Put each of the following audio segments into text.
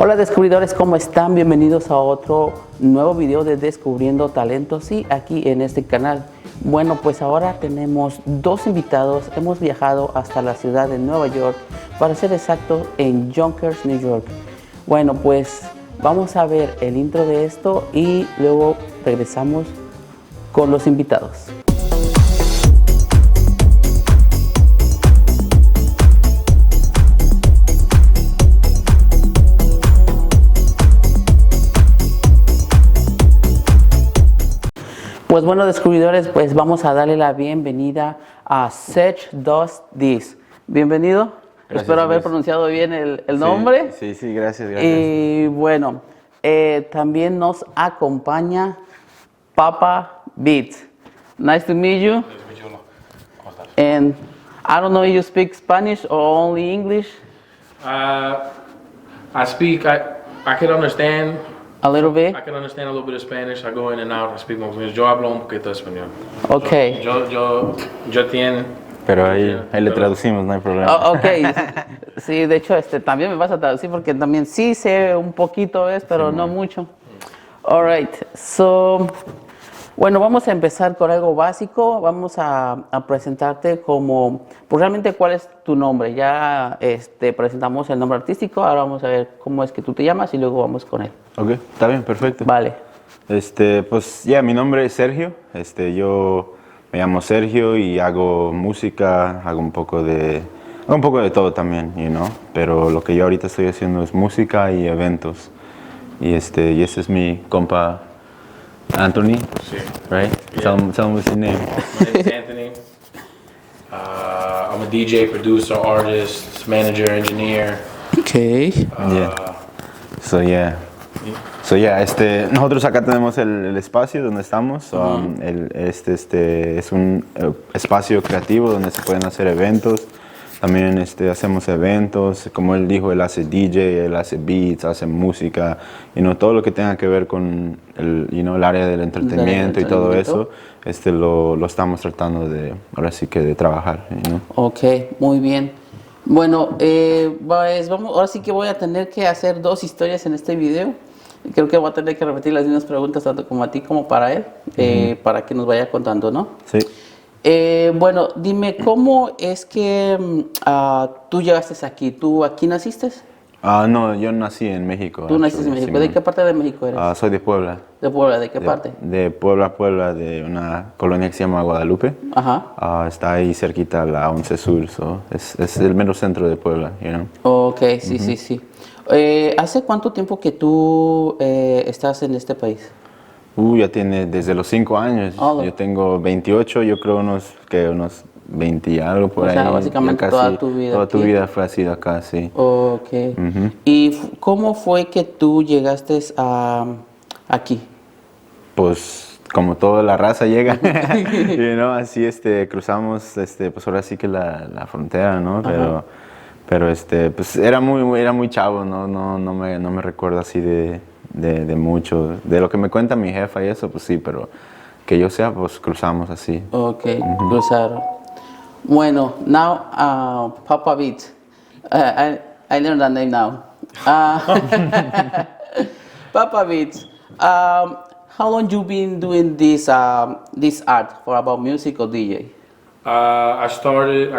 Hola descubridores, ¿cómo están? Bienvenidos a otro nuevo video de Descubriendo Talentos y aquí en este canal. Bueno, pues ahora tenemos dos invitados. Hemos viajado hasta la ciudad de Nueva York, para ser exactos en Yonkers, New York. Bueno, pues vamos a ver el intro de esto y luego regresamos con los invitados. Pues bueno, descubridores, pues vamos a darle la bienvenida a Sergio does this. Bienvenido. Gracias, espero haber pronunciado bien el nombre. Sí, gracias. Y bueno, también nos acompaña Papa Beat. Nice to meet you. And I don't know if you speak Spanish or only English. I can understand. A little bit. I can understand a little bit of Spanish. I go in and out. I speak more Spanish. Yo hablo un poquito de español. Okay. Yo tiene. Pero ahí le traducimos, no hay problema. Oh, okay. Sí, de hecho, también me vas a traducir porque también sí sé un poquito, pero no mucho. All right. So, bueno, vamos a empezar con algo básico. Vamos a presentarte como, pues realmente cuál es tu nombre. Ya presentamos el nombre artístico. Ahora vamos a ver cómo es que tú te llamas y luego vamos con él. Ok, está bien, perfecto. Vale. Pues mi nombre es Sergio. Yo me llamo Sergio y hago música, hago un poco de todo también, pero lo que yo ahorita estoy haciendo es música y eventos. Y ese es mi compa Anthony, Sí. right? Yeah. Tell him what's your name. My name is Anthony. I'm a DJ, producer, artist, manager, engineer. Okay. Nosotros acá tenemos el espacio donde estamos. Es un espacio creativo donde se pueden hacer eventos. También hacemos eventos, como él dijo, él hace DJ, él hace beats, hace música, todo lo que tenga que ver con el área del entretenimiento y todo eso, lo estamos tratando de trabajar. Ok, muy bien. Bueno, ahora sí que voy a tener que hacer dos historias en este video. Creo que voy a tener que repetir las mismas preguntas tanto como a ti como para él, para que nos vaya contando, ¿no? Sí. Bueno, dime, ¿cómo es que tú llegaste aquí? ¿Tú aquí naciste? No, yo nací en México. ¿Tú naciste en México? ¿De qué parte de México eres? Soy de Puebla. ¿De Puebla? ¿De qué parte? De Puebla, de una colonia que se llama Guadalupe. Ajá. Está ahí cerquita a la 11 Sur, es el mero centro de Puebla, Ok, sí. ¿Hace cuánto tiempo que tú estás en este país? Ya tiene desde los 5 años. Yo tengo 28, yo creo unos 20 y algo por ahí. O sea, básicamente toda tu vida. Toda tu vida fue así acá, sí. Ok. ¿Y cómo fue que tú llegaste aquí? Pues como toda la raza llega, así cruzamos, pues ahora sí que la frontera, ¿no? Pero pues era muy chavo, no me recuerdo así de mucho. De lo que me cuenta mi jefa y eso, pues sí, pero que yo sea, pues cruzamos así. Ok, cruzaron. Bueno, now Papa Beat. I learned that name now. Papa Beat. How long you been doing this art for about music or DJ? I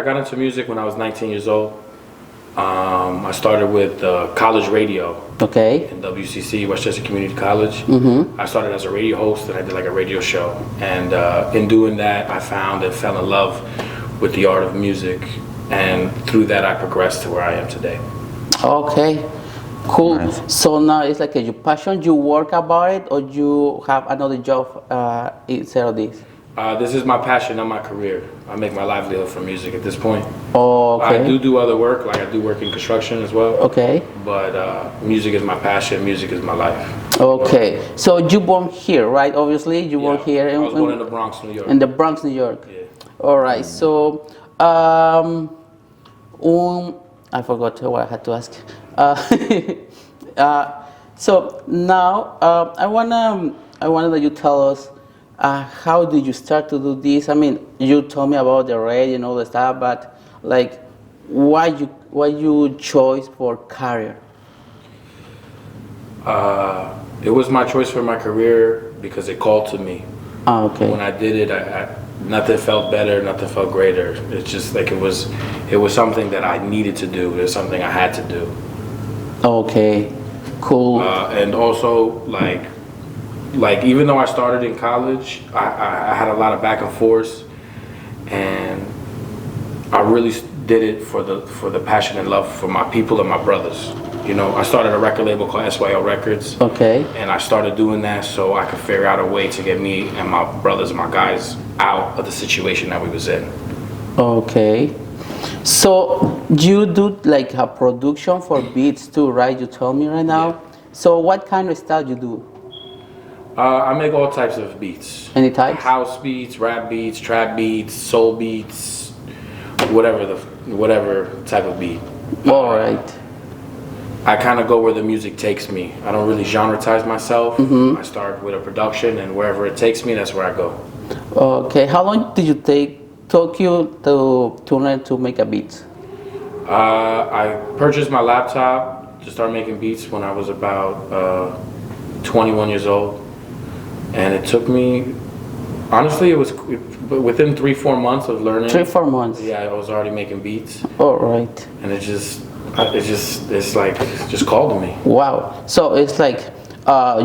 got into music when I was 19 years old. I started with college radio. Okay. In WCC, Westchester Community College. I started as a radio host and I did like a radio show. And in doing that, I found and fell in love with the art of music. And through that, I progressed to where I am today. Okay. Cool. Nice. So now it's like your passion, you work about it, or you have another job instead of this? This is my passion, not my career. I make my livelihood from music at this point. Okay. I do other work, like I do work in construction as well. Okay. But music is my passion, music is my life. Okay. So you born here, right? Obviously, you born here. I was born in the Bronx, New York. In the Bronx, New York. Yeah. All right. So, I forgot what I had to ask. So now I wanna that you tell us how did you start to do this? I mean, you told me about the radio and all the stuff, but like, why you chose for career? It was my choice for my career because it called to me. Okay. When I did it, nothing felt better, nothing felt greater. It's just like it was something that I needed to do. It was something I had to do. Okay, cool. And also, like even though I started in college, I had a lot of back and forth, and I really did it for the passion and love for my people and my brothers. You know, I started a record label called SYL Records. Okay. And I started doing that so I could figure out a way to get me and my brothers and my guys out of the situation that we was in. Okay. So you do like a production for beats too, right? You told me right now. Yeah. So what kind of style you do? I make all types of beats. Any types? House beats, rap beats, trap beats, soul beats, whatever type of beat. All right. I kind of go where the music takes me. I don't really genre-tize myself. I start with a production, and wherever it takes me, that's where I go. Okay. How long did you took you to learn to make a beat? I purchased my laptop to start making beats when I was about 21 years old, and it took me. Honestly, it was within 3-4 months of learning. 3-4 months. Yeah, I was already making beats, All right. and it's just called to me. Wow. So it's like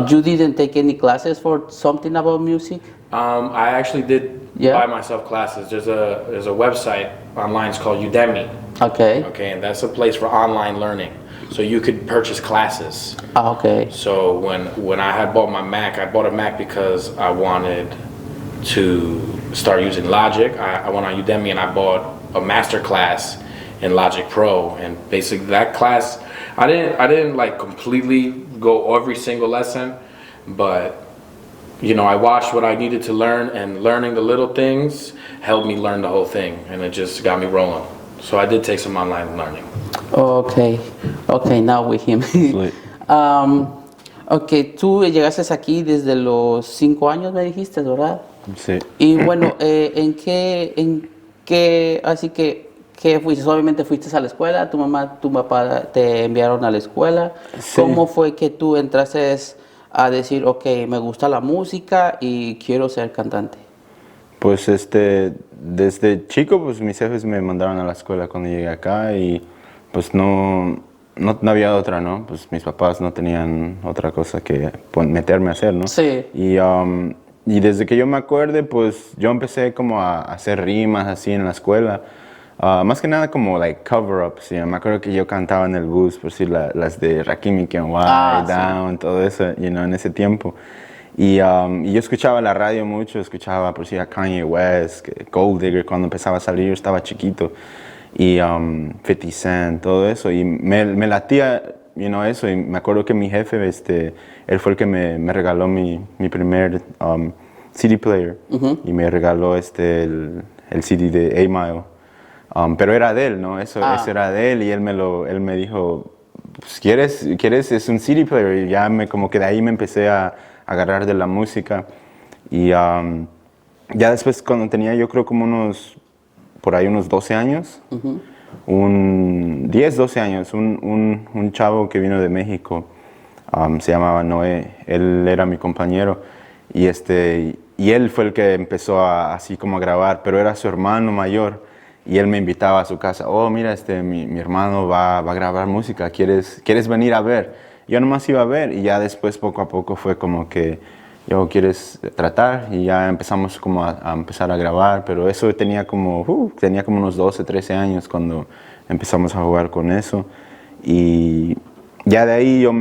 you didn't take any classes for something about music? I actually did buy myself classes. There's a website online. It's called Udemy. Okay. Okay, and that's a place for online learning. So you could purchase classes. Okay. So when I had bought my Mac, I bought a Mac because I wanted to start using Logic. I went on Udemy and I bought a master class in Logic Pro, and basically that class, I didn't like completely go every single lesson, but you know, I watched what I needed to learn, and learning the little things helped me learn the whole thing, and it just got me rolling. So I did take some online learning. Okay. Okay, now with him. Okay, tú llegaste aquí desde los 5 años, me dijiste, ¿verdad? Sí. Y bueno, así que fuiste? Obviamente fuiste a la escuela, tu mamá, tu papá te enviaron a la escuela. Sí. ¿Cómo fue que tú entraste a decir, ok, me gusta la música y quiero ser cantante? Pues desde chico, pues mis jefes me mandaron a la escuela cuando llegué acá y pues no había otra, ¿no? Pues mis papás no tenían otra cosa que meterme a hacer, ¿no? Sí. Y desde que yo me acuerde, pues yo empecé como a hacer rimas así en la escuela. Más que nada como like cover-ups, ¿sí? Me acuerdo que yo cantaba en el bus, por decir las de Rakim y Kenway, Down, todo eso, en ese tiempo. Y yo escuchaba la radio mucho, escuchaba por decir a Kanye West, Gold Digger, cuando empezaba a salir, yo estaba chiquito. Y 50 Cent, todo eso, y me latía, eso, y me acuerdo que mi jefe, él fue el que me regaló mi primer CD player, y me regaló el CD de 8 Mile. Pero era de él, ¿no? Eso era de él, y él me dijo, pues, ¿quieres? Es un CD player, y ya como que de ahí me empecé a agarrar de la música. Y ya después, cuando tenía yo creo como por ahí unos 12 años, 12 años, un chavo que vino de México, se llamaba Noé, él era mi compañero, y él fue el que empezó así como a grabar, pero era su hermano mayor, y él me invitaba a su casa. Oh, mira, mi hermano va a grabar música, ¿quieres venir a ver? Yo nomás iba a ver, y ya después poco a poco fue como que, ¿quieres tratar? Y ya empezamos como a empezar a grabar, pero eso tenía como unos 12, 13 años cuando empezamos a jugar con eso. Y ya de ahí yo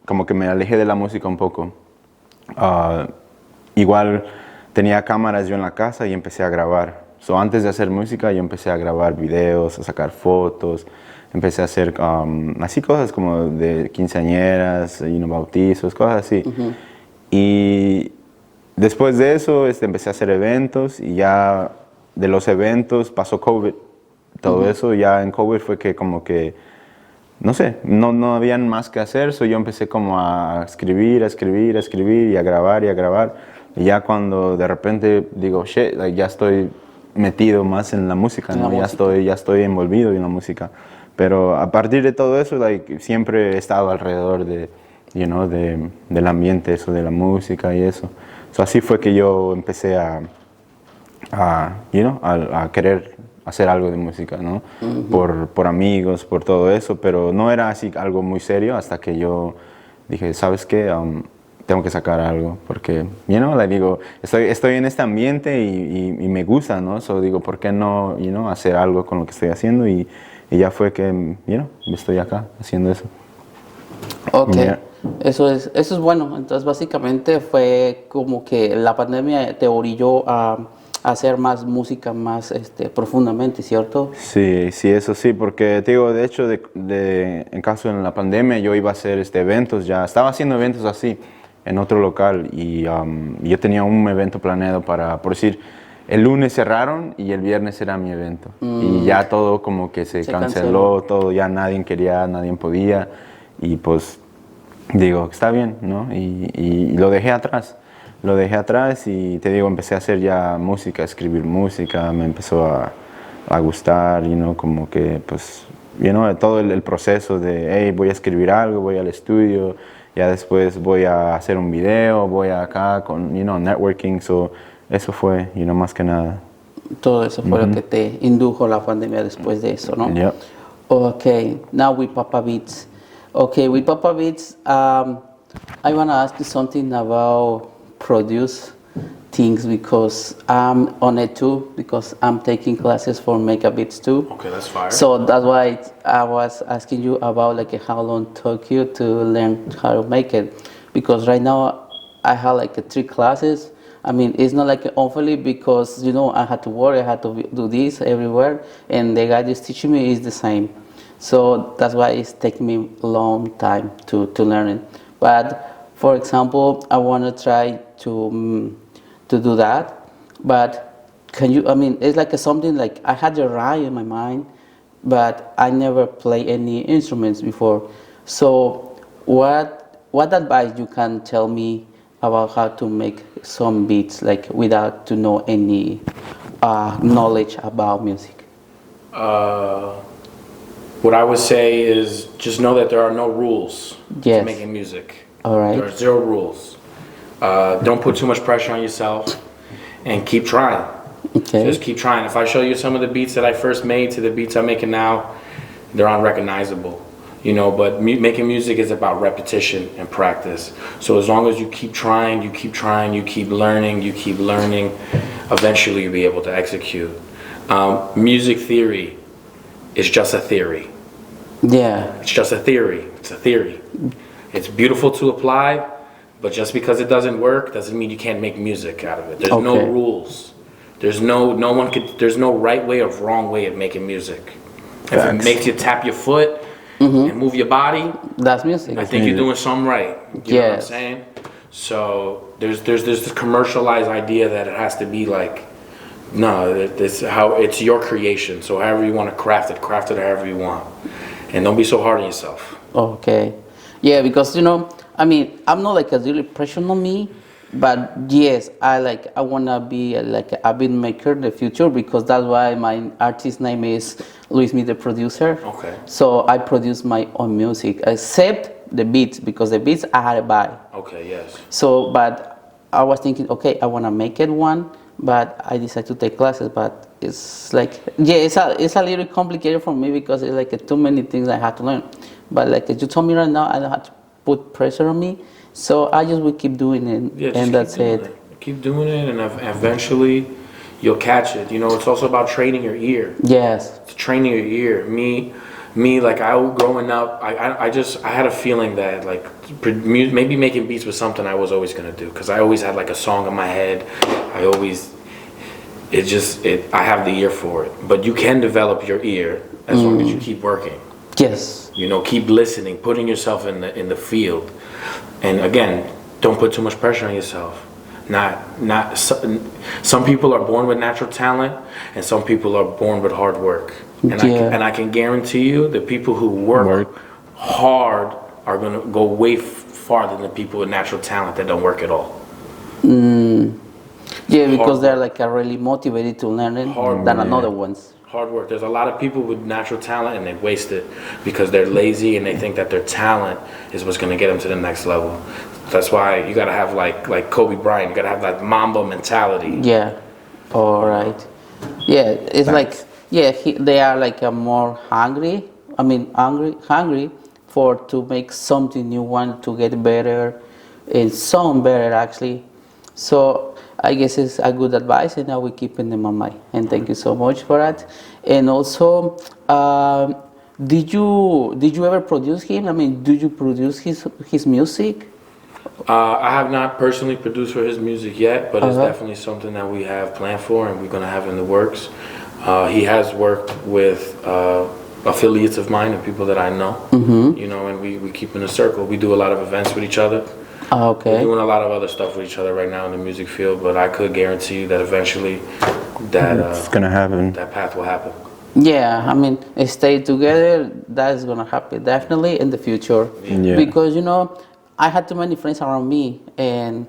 como que me alejé de la música un poco. Igual tenía cámaras yo en la casa y empecé a grabar. Antes de hacer música yo empecé a grabar videos, a sacar fotos, empecé a hacer así cosas como de quinceañeras, bautizos, cosas así. Y después de eso empecé a hacer eventos, y ya de los eventos pasó COVID. Todo eso, ya en COVID fue que como que, no sé, no habían más que hacer, yo empecé como a escribir y a grabar. Y ya cuando de repente digo, shit, ya estoy metido más en la música, ¿no? Ya estoy envolvido en la música. Pero a partir de todo eso, siempre he estado alrededor de del ambiente, eso de la música y eso. So, así fue que yo empecé a querer hacer algo de música, ¿no? Por amigos, por todo eso, pero no era así algo muy serio hasta que yo dije, ¿sabes qué? Tengo que sacar algo, porque, le digo, estoy en este ambiente y me gusta, ¿no? So, digo, ¿por qué no, hacer algo con lo que estoy haciendo? Y ya fue que, estoy acá haciendo eso. Ok, eso es bueno. Entonces, básicamente fue como que la pandemia te orilló a hacer más música más profundamente, ¿cierto? Sí, eso sí, porque te digo, de hecho, en caso de la pandemia, yo iba a hacer eventos, ya estaba haciendo eventos así en otro local y yo tenía un evento planeado por decir, el lunes cerraron y el viernes era mi evento. Y ya todo como que se canceló, todo, ya nadie quería, nadie podía. Y pues digo, está bien, ¿no? Y lo dejé atrás. Lo dejé atrás y te digo, empecé a hacer ya música, a escribir música, me empezó a gustar, como que, pues, todo el proceso de, hey, voy a escribir algo, voy al estudio, ya después voy a hacer un video, voy acá con, networking, so, eso fue, más que nada. Todo eso fue lo que te indujo la pandemia después de eso, ¿no? Yep. Okay, now with Papa Beats. Okay, with Papa Beats, I want to ask you something about produce things because I'm on it too, because I'm taking classes for makeup beats too. Okay, that's fire. So that's why I was asking you about like how long it took you to learn how to make it, because right now I have like 3 classes. I mean, it's not like awfully because I had to work, I had to do this everywhere, and the guy that's teaching me is the same. So that's why it's taking me a long time to learn it. But for example, I want to try to do that. But can you? I mean, it's like something like I had the rhyme in my mind, but I never play any instruments before. So what advice you can tell me about how to make some beats like without to know any knowledge about music? What I would say is just know that there are no rules to making music. All right. There are 0 rules. Don't put too much pressure on yourself and keep trying. Okay. Just keep trying. If I show you some of the beats that I first made to the beats I'm making now, they're unrecognizable. But making music is about repetition and practice. So as long as you keep trying, you keep learning, eventually you'll be able to execute. Music theory is just a theory. Yeah. It's just a theory. It's a theory. It's beautiful to apply, but just because it doesn't work doesn't mean you can't make music out of it. There's no rules. There's no right way or wrong way of making music. If it makes you tap your foot and move your body, that's music. I think you're doing something right. You know what I'm saying? So there's this commercialized idea that it has to be like, no, this how it's your creation. So however you want to craft it however you want, and don't be so hard on yourself. Okay, yeah, because I mean, I'm not like a really pressure on me, but yes, I wanna be like a beat maker in the future because that's why my artist name is Luis Me, the producer. Okay. So I produce my own music, except the beats because the beats I had to buy. Okay. Yes. So, but I was thinking, okay, I wanna make it one, but I decided to take classes. But it's like, it's a little complicated for me because it's like too many things I have to learn. But like you told me right now, I don't have to put pressure on me, so I just will keep doing it, and that's it. Keep doing it, and eventually you'll catch it. It's also about training your ear. Yes. It's training your ear. Me, like growing up, I had a feeling that like maybe making beats was something I was always gonna do because I always had like a song in my head. I have the ear for it. But you can develop your ear as long as you keep working. Yes. Keep listening, putting yourself in the field, and again, don't put too much pressure on yourself. Some people are born with natural talent, and some people are born with hard work. And I can guarantee you, the people who work hard are gonna go way farther than the people with natural talent that don't work at all. Yeah, because they're like really motivated to learn it than another ones. Hard work. There's a lot of people with natural talent and they waste it because they're lazy and they think that their talent is what's going to get them to the next level. That's why you got to have like Kobe Bryant. You got to have that Mamba mentality. Yeah. All right. Yeah, it's like they are like a more hungry. I mean, hungry for to make something new, want to get better, and sound better actually. So I guess it's a good advice, and I will keep in my mind. And thank you so much for that. And also, did you ever produce him? I mean, did you produce his music? I have not personally produced for his music yet, but it's definitely something that we have planned for and we're going to have in the works. He has worked with affiliates of mine and people that I know, you know, and we keep in a circle. We do a lot of events with each other. Okay. We're doing a lot of other stuff with each other right now in the music field, but I could guarantee you that eventually that it's gonna happen. That path will happen. Yeah, I mean, stay together. That's gonna happen definitely in the future. Yeah. Because you know, I had too many friends around me, and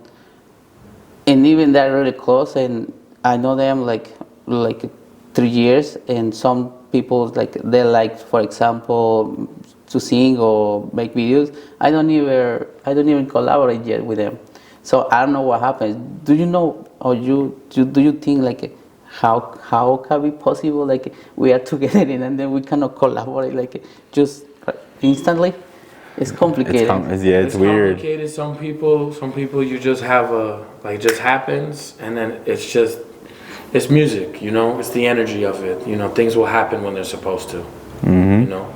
even they're really close, and I know them like 3 years, and some people like they like, for example, to sing or make videos. I don't even collaborate yet with them. So I don't know what happens. Do you know, or do you think like how can it be possible like we are together and then we cannot collaborate like just instantly? It's complicated. It's weird. Complicated. Some people you just have it just happens, and then it's music, you know. It's the energy of it, you know. Things will happen when they're supposed to, you know.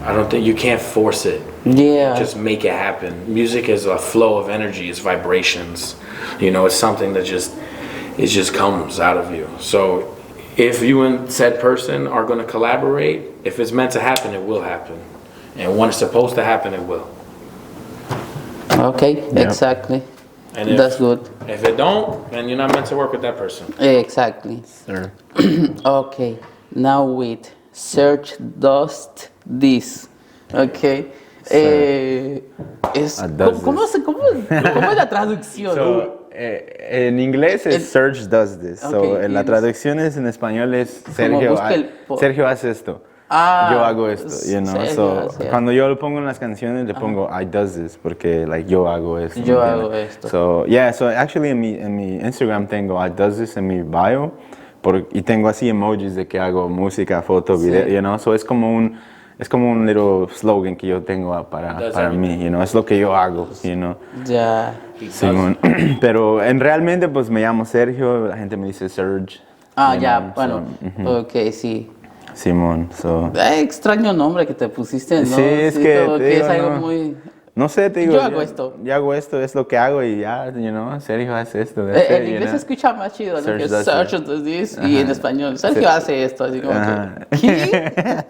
I don't think you can't force it. Yeah. Just make it happen. Music is a flow of energy. It's vibrations. You know, it's something that just comes out of you. So if you and said person are going to collaborate, if it's meant to happen, it will happen. And when it's supposed to happen, it will. Okay, exactly. And that's good. If it don't, then you're not meant to work with that person. Exactly. Sure. Okay, now with Sergio does this. Okay. ¿Cómo es la traducción? So, en inglés es Sergio does this. Okay, So, en la traducción en español es Sergio hace esto. Yo hago esto, you know. So, cuando yo lo pongo en las canciones le pongo I does this porque like yo hago esto. Yo hago esto. So, so actually en mi Instagram tengo I does this en mi bio y tengo así emojis de que hago música, foto, video, you know. So es como un little slogan que yo tengo para mí, you know. Es lo que yo hago, you know. Ya. Simón. Pero realmente pues me llamo Sergio, la gente me dice Serge. Ya, bueno. Okay, sí. Simón, so. Extraño nombre que te pusiste, ¿no? Sí, es que como que es algo muy... No sé, te digo. Yo hago esto. Yo hago esto, es lo que hago y ya, you know, Sergio hace esto. En inglés se escucha más chido, ¿no? Que Sergio does this, y en español, Sergio hace esto, así como que...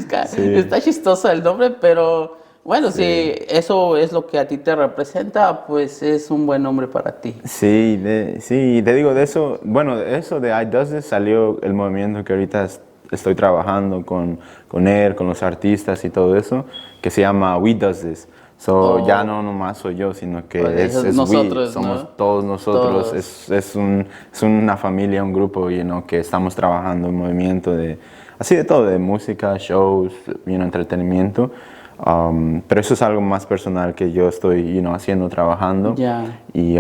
¿Qué? Está chistoso el nombre, pero bueno, si eso es lo que a ti te representa, pues es un buen nombre para ti. Sí, te digo de eso, bueno, eso de I Does This salió el movimiento que ahorita estoy trabajando con él, con los artistas y todo eso, que se llama We Does This. So, ya no nomás soy yo, sino que es nosotros, we, somos ¿no? todos nosotros, Todos. Es una familia, un grupo, you know, que estamos trabajando un movimiento así de todo, de música, shows, you know, entretenimiento. Pero eso es algo más personal que yo estoy, you know, haciendo, trabajando. Y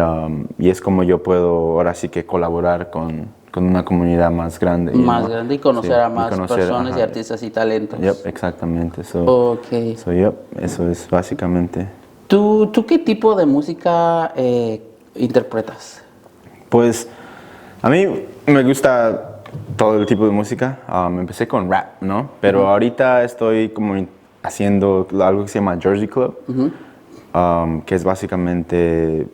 es como yo puedo ahora sí que colaborar con una comunidad más grande. Más grande y conocer a más personas y artistas y talentos. Exactamente. Eso es básicamente. ¿Tú qué tipo de música interpretas? Pues a mí me gusta todo el tipo de música. Empecé con rap, ¿no? Pero ahorita estoy como haciendo algo que se llama Jersey Club, que es básicamente...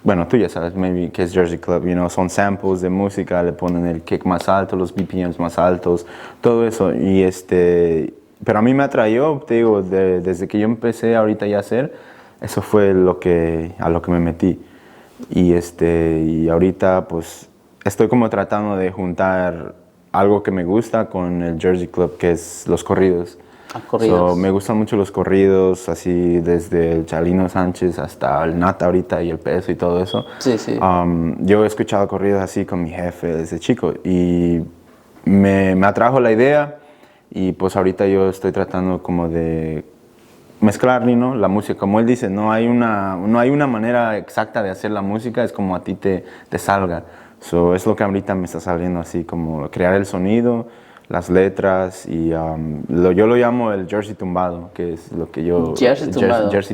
Bueno, tú ya sabes, maybe, que es Jersey Club, you know, son samples de música, le ponen el kick más alto, los BPMs más altos, todo eso. Pero a mí me atrayó, te digo, desde que yo empecé ahorita ya a hacer, eso fue a lo que me metí. Y ahorita, pues, estoy como tratando de juntar algo que me gusta con el Jersey Club, que es los corridos. Me gustan mucho los corridos, así desde el Chalino Sánchez hasta el Nata ahorita y el Peso y todo eso. Sí. Yo he escuchado corridos así con mi jefe desde chico y me atrajo la idea y pues ahorita yo estoy tratando como de mezclar, ¿no? La música. Como él dice, no hay una manera exacta de hacer la música, es como a ti te salga. So, es lo que ahorita me está saliendo así, como crear el sonido, las letras y yo lo llamo el Jersey tumbado, que es lo que yo... Jersey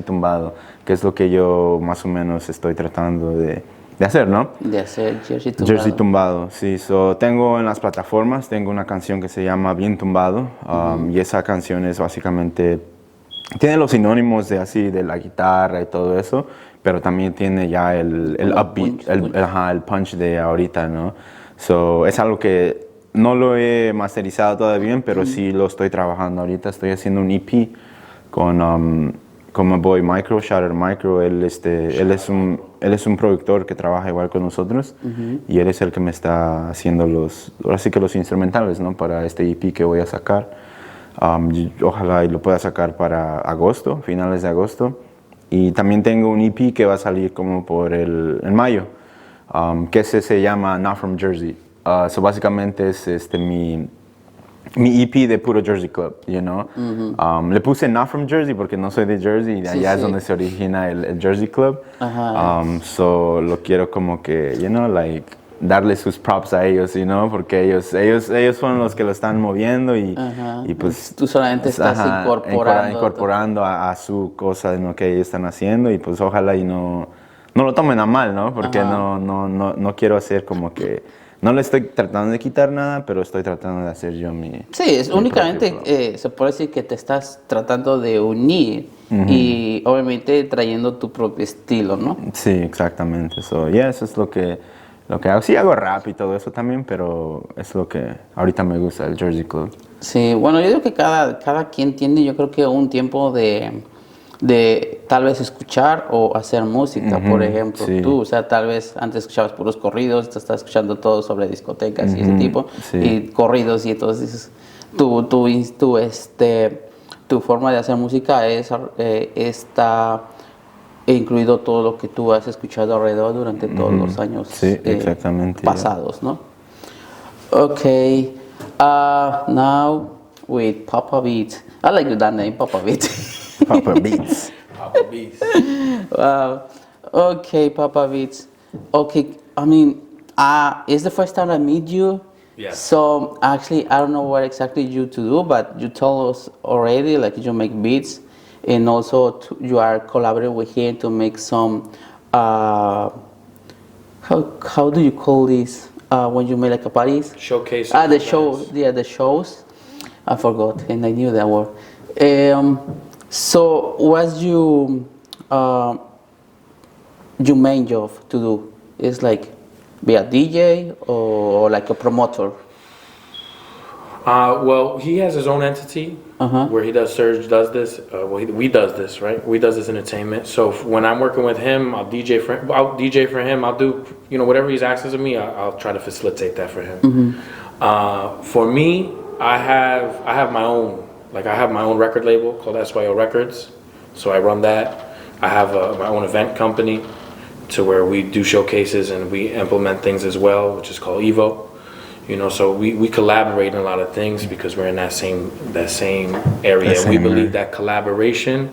tumbado, que es lo que yo más o menos estoy tratando de hacer, ¿no? De hacer Jersey tumbado. Jersey tumbado, sí. So, tengo en las plataformas, tengo una canción que se llama Bien tumbado y esa canción es básicamente... Tiene los sinónimos de así, de la guitarra y todo eso, pero también tiene ya el upbeat, el punch de ahorita, ¿no? So, es algo que no lo he masterizado todavía, pero sí lo estoy trabajando ahorita. Estoy haciendo un EP con my boy Micro, Shatter Micro. Él es un productor que trabaja igual con nosotros y él es el que me está haciendo ahora sí que los instrumentales, ¿no? Para este EP que voy a sacar. Ojalá y lo pueda sacar para agosto, finales de agosto. Y también tengo un EP que va a salir como en mayo, que se llama Not From Jersey. So básicamente es mi EP de puro Jersey Club, you know. Le puse Not From Jersey porque no soy de Jersey y de allá es donde se origina el Jersey Club. So lo quiero como que, you know, like darle sus props a ellos, you know, porque ellos fueron los que lo están moviendo y pues tú solamente estás incorporando a su cosa, ¿no? Que ellos están haciendo y pues ojalá y no lo tomen a mal, ¿no? Porque no quiero hacer como que no le estoy tratando de quitar nada, pero estoy tratando de hacer yo mi... Sí, es únicamente se puede decir que te estás tratando de unir y obviamente trayendo tu propio estilo, ¿no? Sí, exactamente. So, eso es lo que hago. Sí hago rap y todo eso también, pero es lo que ahorita me gusta, el Jersey Club. Sí, bueno, yo creo que cada quien tiene, yo creo que un tiempo de tal vez escuchar o hacer música. Por ejemplo, tú, o sea, tal vez antes escuchabas puros corridos, te estás escuchando todo sobre discotecas y ese tipo, y corridos, y entonces tu forma de hacer música está incluido todo lo que tú has escuchado alrededor durante todos los años pasados, ¿no? Okay, now with Papa Beats. I like that name, Papa Beats. Papa Beats. Papa Beats. Wow. Okay, Papa Beats. Okay, I mean, it's the first time I meet you. Yes. So actually, I don't know what exactly you to do, but you told us already, like you make beats, and also you are collaborating with him to make some. How do you call this when you make like a parties? Showcase. The show. Yeah, the shows. I forgot, and I knew that word. So, what's your main job to do? Is like be a DJ or like a promoter? Well, he has his own entity where he does. Serge does this. We does this, right? We does this entertainment. So when I'm working with him, I'll DJ for him. I'll do whatever he's asking of me. I'll try to facilitate that for him. For me, I have my own. Like I have my own record label called SYO Records. So I run that. I have my own event company to where we do showcases and we implement things as well, which is called Evo. So we collaborate in a lot of things because we're in that same area. We believe that collaboration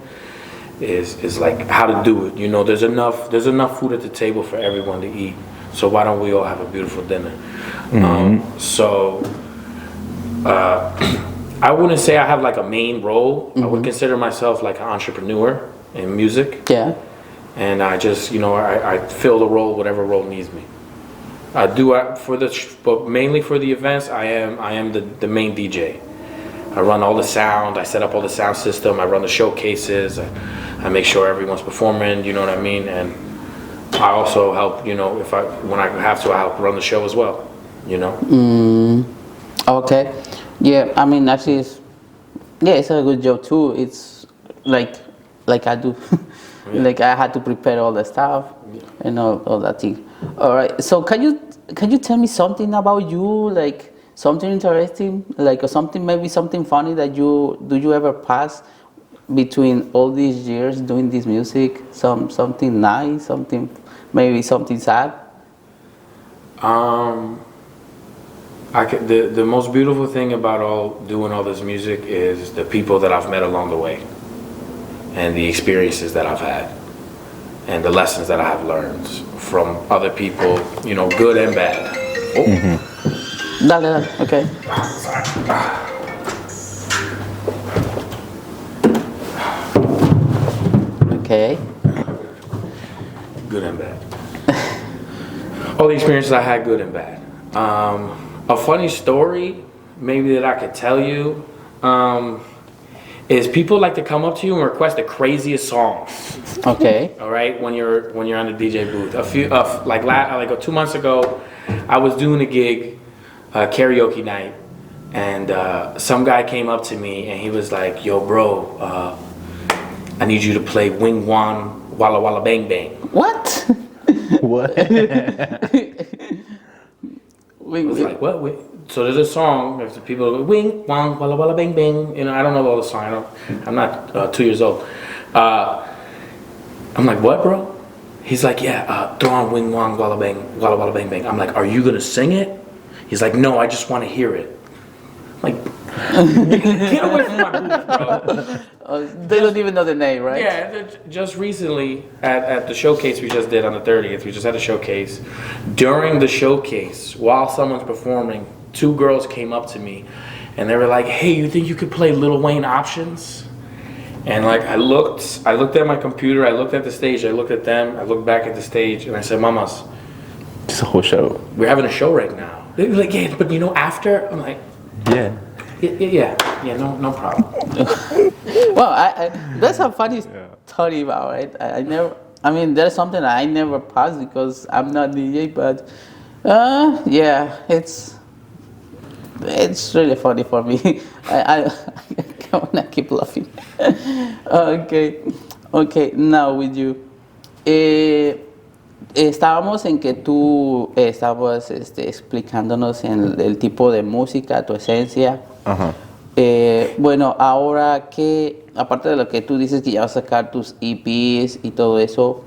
is like how to do it. There's enough food at the table for everyone to eat. So why don't we all have a beautiful dinner? I wouldn't say I have like a main role. I would consider myself like an entrepreneur in music. Yeah. And I just, I fill the role, whatever role needs me. I do but mainly for the events, I am the main DJ. I run all the sound. I set up all the sound system. I run the showcases. I make sure everyone's performing. You know what I mean? And I also help. When I have to, I help run the show as well. Okay. Yeah, I mean, actually, it's a good job too. It's like I do. Like I had to prepare all the stuff and all that thing. All right. So can you tell me something about you, like something interesting, like maybe something funny that you ever pass between all these years doing this music? Something nice, maybe something sad. the most beautiful thing about doing all this music is the people that I've met along the way, and the experiences that I've had, and the lessons that I have learned from other people, you know, good and bad. Oh. Mm-hmm. Dale, okay. Okay. Good and bad. All the experiences I had, good and bad. A funny story, maybe that I could tell you, is people like to come up to you and request the craziest songs. Okay. All right, when you're on the DJ booth. Like 2 months ago, I was doing a gig, karaoke night, and some guy came up to me and he was like, "Yo, bro, I need you to play Wing Wan Walla Walla Bang Bang." What? What? I was like, what? Wait. So there's a song. There's people go, Wing Wang Walla Walla Bang Bang. You know, I don't know all the song. I'm not 2 years old. I'm like, what, bro? He's like, yeah. Throw on Wing Wang Walla Walla Bang Bang. I'm like, are you gonna sing it? He's like, no, I just want to hear it. I'm like, get away from my booth, bro. They don't even know the name, right? Yeah, just recently at the showcase we just did on the 30th, we just had a showcase. During the showcase, while someone's performing, 2 girls came up to me and they were like, "Hey, you think you could play Lil Wayne Options?" And like I looked at my computer, I looked at the stage, I looked at them, I looked back at the stage, and I said, "Mamas, It's a whole show. we're having a show right now." They were like, "Yeah, but you know after?" I'm like, Yeah. Yeah, no problem. Well, that's a funny story about it. I mean, there's something I never passed because I'm not DJ, but yeah, it's really funny for me. I wanna keep laughing. Okay, now with you. Estábamos en que tú estabas explicándonos en el tipo de música, tu esencia. Ajá. Bueno, ahora que, aparte de lo que tú dices que ya vas a sacar tus EPs y todo eso,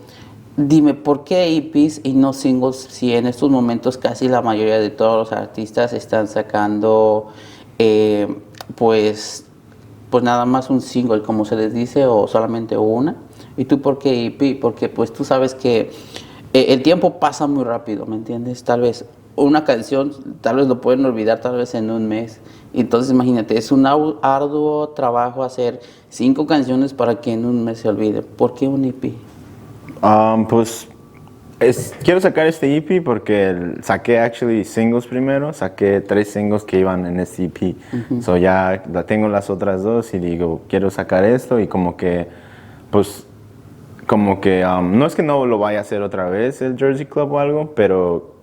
dime, ¿por qué EPs y no singles si en estos momentos casi la mayoría de todos los artistas están sacando pues nada más un single, como se les dice, o solamente una? ¿Y tú por qué EP? Porque pues tú sabes que el tiempo pasa muy rápido, ¿me entiendes? Tal vez una canción, tal vez lo pueden olvidar tal vez en un mes. Entonces imagínate, es un arduo trabajo hacer 5 canciones para que en un mes se olvide. ¿Por qué un EP? Pues quiero sacar este EP porque saqué actually singles primero, saqué 3 singles que iban en este EP. So ya tengo las otras 2 y digo, quiero sacar esto y como que no es que no lo vaya a hacer otra vez el Jersey Club o algo, pero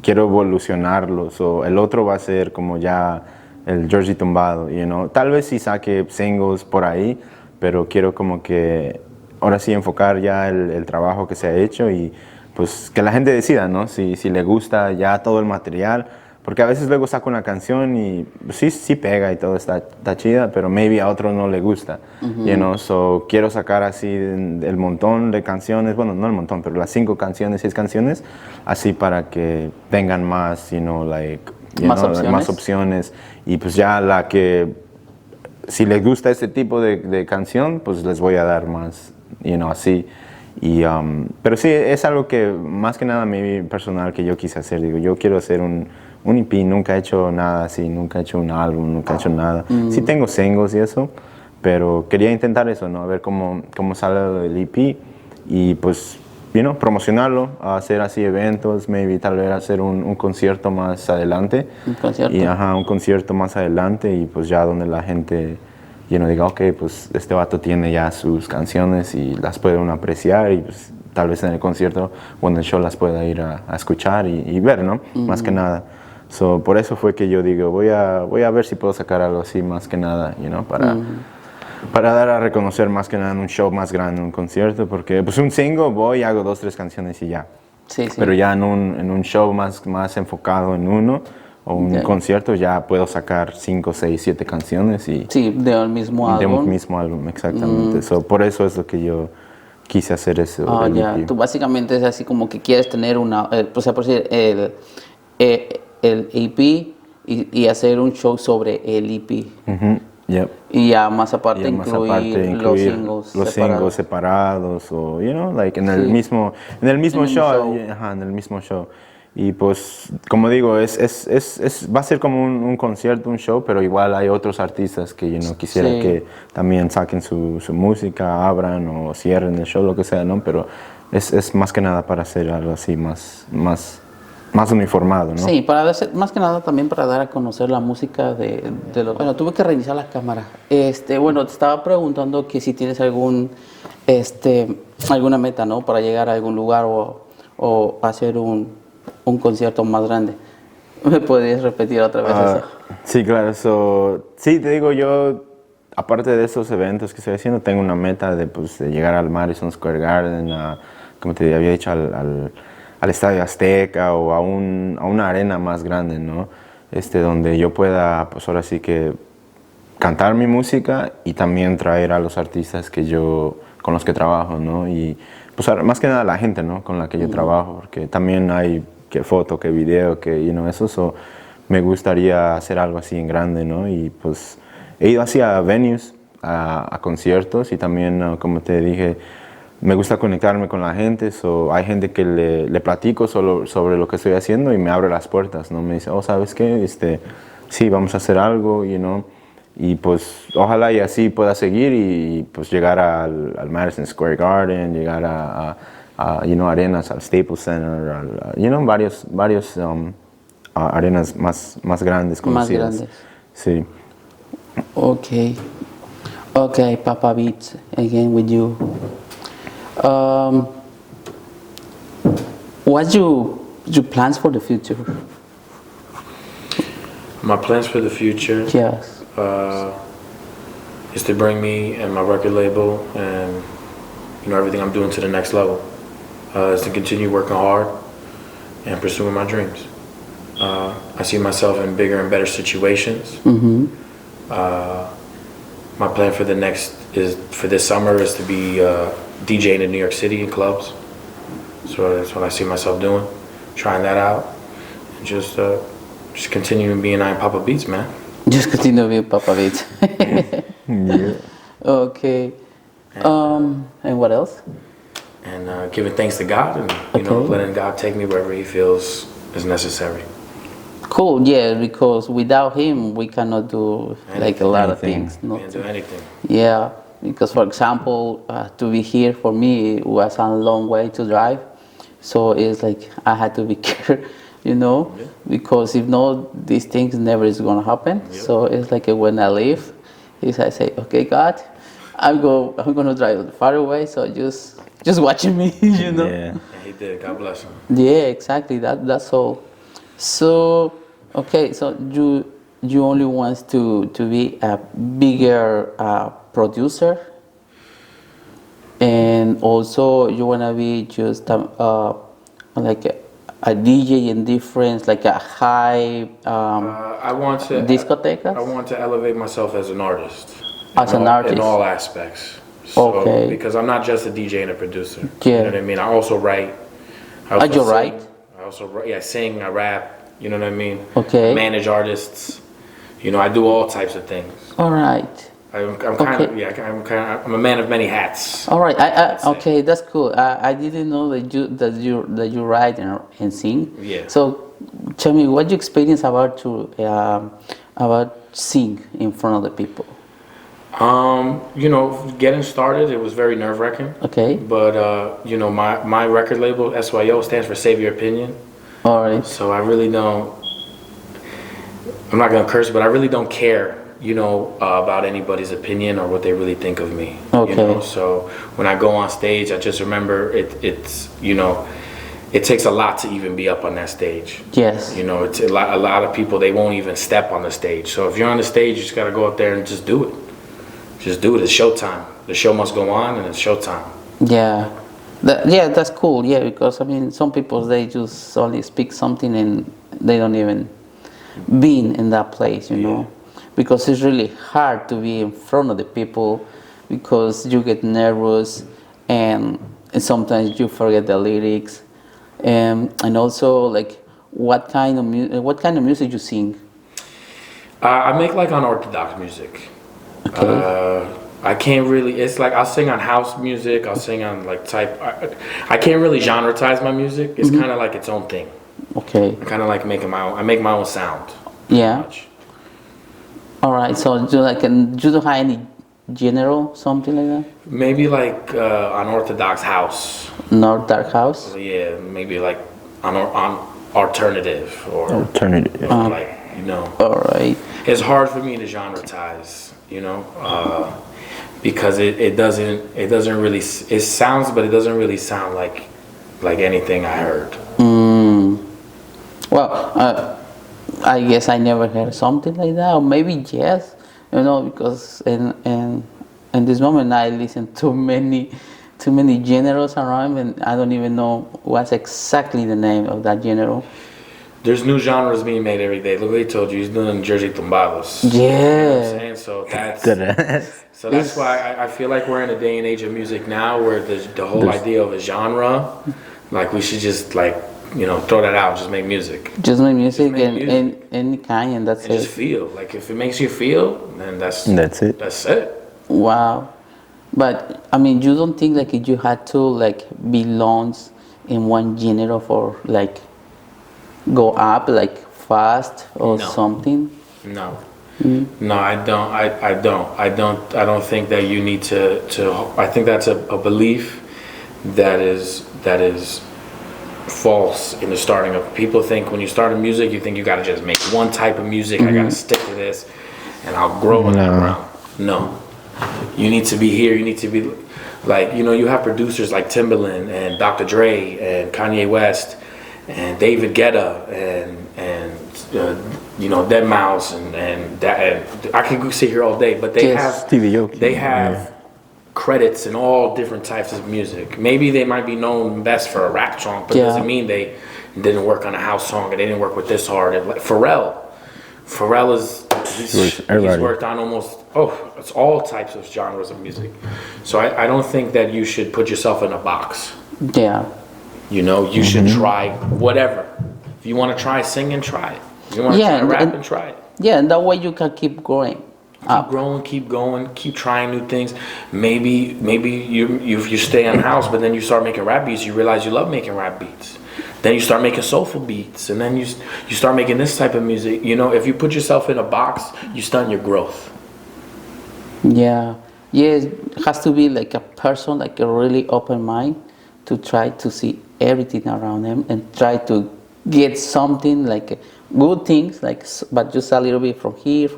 quiero evolucionarlo. So, el otro va a ser como ya el Jersey tumbado, you know. Tal vez sí saque singles por ahí, pero quiero como que ahora sí enfocar ya el trabajo que se ha hecho y pues que la gente decida, ¿no? Si le gusta ya todo el material. Porque a veces luego saco una canción y sí pega y todo está chida, pero maybe a otro no le gusta, you know, so quiero sacar así el montón de canciones, bueno, no el montón, pero las 5 canciones, 6 canciones, así para que tengan más, más opciones y pues ya la que, si les gusta este tipo de canción, pues les voy a dar más, así. Y, pero sí, es algo que más que nada maybe personal que yo quise hacer, digo, yo quiero hacer un EP, nunca he hecho nada así, nunca he hecho un álbum, nunca he hecho nada. Sí tengo singles y eso, pero quería intentar eso, ¿no? A ver cómo sale el EP y pues, promocionarlo, hacer así eventos, maybe tal vez hacer un concierto más adelante. Un concierto. Y un concierto más adelante y pues ya donde la gente, diga, ok, pues este vato tiene ya sus canciones y las puede uno apreciar y pues tal vez en el concierto o en el show las pueda ir a escuchar y ver, ¿no? Más que nada. So, por eso fue que yo digo, voy a ver si puedo sacar algo así más que nada, para dar a reconocer más que nada en un show más grande, un concierto, porque pues un single voy, hago 2, 3 canciones y ya. Sí. Pero ya en un show más enfocado en uno, o un concierto, ya puedo sacar 5, 6, 7 canciones y... Sí, del mismo álbum. Del mismo álbum, exactamente. So, por eso es lo que yo quise hacer eso. Ya. Tú básicamente es así como que quieres tener una... por decir, el EP y hacer un show sobre el EP. Yep. Y ya más aparte, Y más aparte incluir los singles separados o, you know, like en el mismo show. Ajá, en el mismo show. Y pues, como digo, va a ser como un concierto, un show, pero igual hay otros artistas que yo no quisiera que también saquen su música, abran o cierren el show, lo que sea, ¿no? Pero es más que nada para hacer algo así más uniformado, ¿no? Sí, más que nada también para dar a conocer la música de los... Bueno, tuve que reiniciar la cámara. Bueno, te estaba preguntando que si tienes alguna meta, ¿no? Para llegar a algún lugar o hacer un concierto más grande. ¿Me podrías repetir otra vez eso? Sí, claro. Sí, te digo, yo, aparte de esos eventos que estoy haciendo, tengo una meta de llegar al Madison Square Garden, como te había dicho, al Estadio Azteca o a una arena más grande, ¿no? Donde yo pueda, pues ahora sí que cantar mi música y también traer a los artistas con los que trabajo, ¿no? Y pues más que nada la gente, ¿no? Con la que yo trabajo, porque también hay que foto, que video, que, you know, eso me gustaría hacer algo así en grande, ¿no? Y pues he ido así a venues, a conciertos y también, como te dije, me gusta conectarme con la gente, hay gente que le platico sobre lo que estoy haciendo y me abre las puertas, ¿no? Me dice, ¿sabes qué? Sí, vamos a hacer algo, you know, y pues ojalá y así pueda seguir y pues llegar al Madison Square Garden, llegar a you know, arenas, al Staples Center, you know, varios arenas más grandes, conocidas. Más grandes. Sí. Okay, Papa Beats, again with you. What's your plans for the future? My plans for the future, Yes. is to bring me and my record label and, you know, everything I'm doing to the next level. Is to continue working hard and pursuing my dreams. I see myself in bigger and better situations. My plan for this summer is to be DJing in New York City in clubs. So that's what I see myself doing, trying that out, and just continuing being I'm Papa Beats, man. Just continue being Papa Beats. Yeah. Okay. And what else? And giving thanks to God and, you know, letting God take me wherever He feels is necessary. Cool, yeah, because without Him, we cannot do like a lot of things. Can't do anything. Yeah, because for example, to be here for me it was a long way to drive, so it's like I had to be careful, you know, because if not, these things never is gonna happen. So it's like when I leave, is I say, okay, God, I'm gonna drive far away, so just watching me, you know. Yeah. And He did. God bless Him. Yeah, exactly. That's all. So, okay, so you only want to be a bigger producer, and also you wanna be just like a DJ in different, like a high I want to discotecas. I want to elevate myself as an artist. In all aspects. So, because I'm not just a DJ and a producer. Yeah. You know what I mean? I also write. You write? I also write. Yeah, sing. I rap. You know what I mean? Okay. Manage artists. You know, I do all types of things. All right. I'm a man of many hats. All right. Okay, that's cool. I didn't know that you write and sing. Yeah. So, tell me what you experience about sing in front of the people. You know, getting started, it was very nerve-wracking. Okay. But you know, my record label SYO stands for Save Your Opinion. All right. So I really don't. I'm not gonna curse, but I really don't care, you know, about anybody's opinion or what they really think of me. Okay. You know, so when I go on stage, I just remember it's you know, it takes a lot to even be up on that stage. Yes. You know, it's a lot of people, they won't even step on the stage. So if you're on the stage, you just gotta go out there and just do it. Just do it. It's showtime. The show must go on, and it's showtime. Yeah. That's cool. Yeah, because I mean, some people they just only speak something and they don't even be in that place, you know, because it's really hard to be in front of the people because you get nervous and sometimes you forget the lyrics, and also like what kind of music you sing? I make like unorthodox music. Okay. I can't really. It's like I'll sing on house music. I'll sing on like type. I can't really genre-tize my music. It's kind of like its own thing. Okay. I kind of like making my own. I make my own sound. Yeah. Much. All right. So do you don't have any general something like that? Maybe like unorthodox house. North Dark House. Yeah, maybe like on alternative or Alternative. like All right. It's hard for me to genre-tize, because it doesn't really it sounds, but it doesn't really sound like anything I heard. Well, I guess I never heard something like that, or maybe yes, because in this moment I listen to many genres around, and I don't even know what's exactly the name of that genre. There's new genres being made every day. Look what he told you. He's doing Jersey Tumbados. Yeah. You know what I'm saying? So that's why I feel like we're in a day and age of music now where the whole idea of a genre, like we should just throw that out, just make music. Just make music and any kind, and that's and it. Just feel. Like if it makes you feel, then that's it. That's it. Wow. But I mean, you don't think like you had to belong in one genre for go up fast or something? No. No, I don't. I don't think that you need to. I think that's a belief that is false in the starting of. People think when you start in music, you think you got to just make one type of music. I got to stick to this, and I'll grow in that realm. No, you need to be here. You need to be you have producers like Timbaland and Dr. Dre and Kanye West and David Guetta and Deadmau5 and I can sit here all day, but they have Stevie Aoki. They have credits in all different types of music. Maybe they might be known best for a rap song, but doesn't mean they didn't work on a house song or they didn't work with this hard. Like Pharrell he's worked on it's all types of genres of music. So I don't think that you should put yourself in a box. Yeah. You should try whatever. If you want to try singing, try it. If you want to try rapping, try it. Yeah, and that way you can keep growing. Keep going, keep trying new things. Maybe you stay on house, but then you start making rap beats. You realize you love making rap beats. Then you start making soulful beats, and then you start making this type of music. If you put yourself in a box, you stunt your growth. Yeah, it has to be a person a really open mind to try to see everything around them and try to get something good things but just a little bit from here,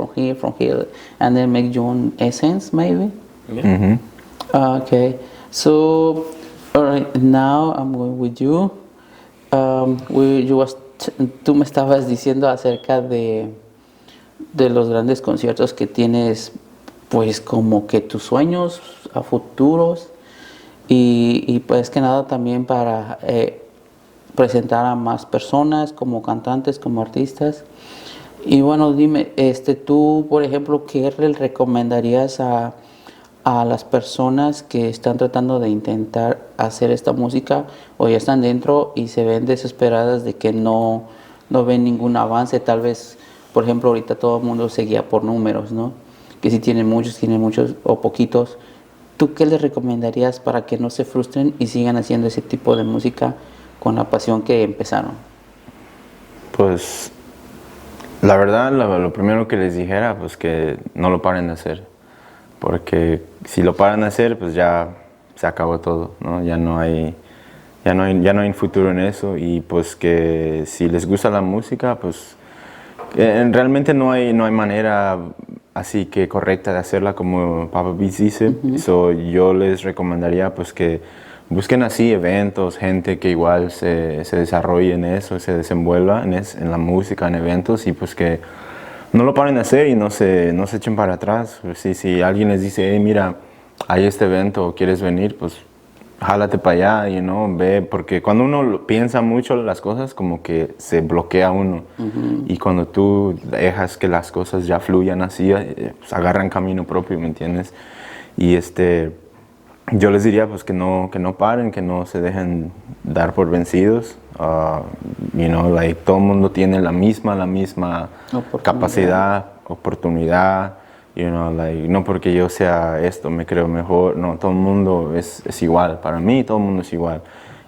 and then make your own essence maybe. Yeah. Okay, so all right, now I'm going with you. Tú me estabas diciendo acerca de los grandes conciertos que tienes, pues como que tus sueños a futuros y pues que nada también para presentar a más personas como cantantes, como artistas. Y bueno, dime, tú, por ejemplo, ¿qué le recomendarías a las personas que están tratando de intentar hacer esta música o ya están dentro y se ven desesperadas de que no ven ningún avance? Tal vez, por ejemplo, ahorita todo el mundo se guía por números, ¿no? Que si tienen muchos o poquitos. ¿Tú qué les recomendarías para que no se frustren y sigan haciendo ese tipo de música con la pasión que empezaron? Pues la verdad, lo primero que les dijera, pues que no lo paren de hacer, porque si lo paran de hacer, pues ya se acabó todo, ¿no? Ya no hay futuro en eso, y pues que si les gusta la música, pues realmente no hay manera así que correcta de hacerla, como Papa Beats dice. So, yo les recomendaría pues que busquen así eventos, gente que igual se desarrolle en eso, se desenvuelva en la música, en eventos, y pues que no lo paren de hacer y no se echen para atrás. Pues si alguien les dice, hey, mira, hay este evento, ¿quieres venir? Pues jálate para allá, ve, porque cuando uno piensa mucho las cosas, como que se bloquea uno. Y cuando tú dejas que las cosas ya fluyan así, pues agarran camino propio, ¿me entiendes? Y yo les diría pues que no paren, que no se dejen dar por vencidos. Todo el mundo tiene la misma capacidad, oportunidad. No porque yo sea esto me creo mejor, no, todo el mundo es igual, para mí todo el mundo es igual.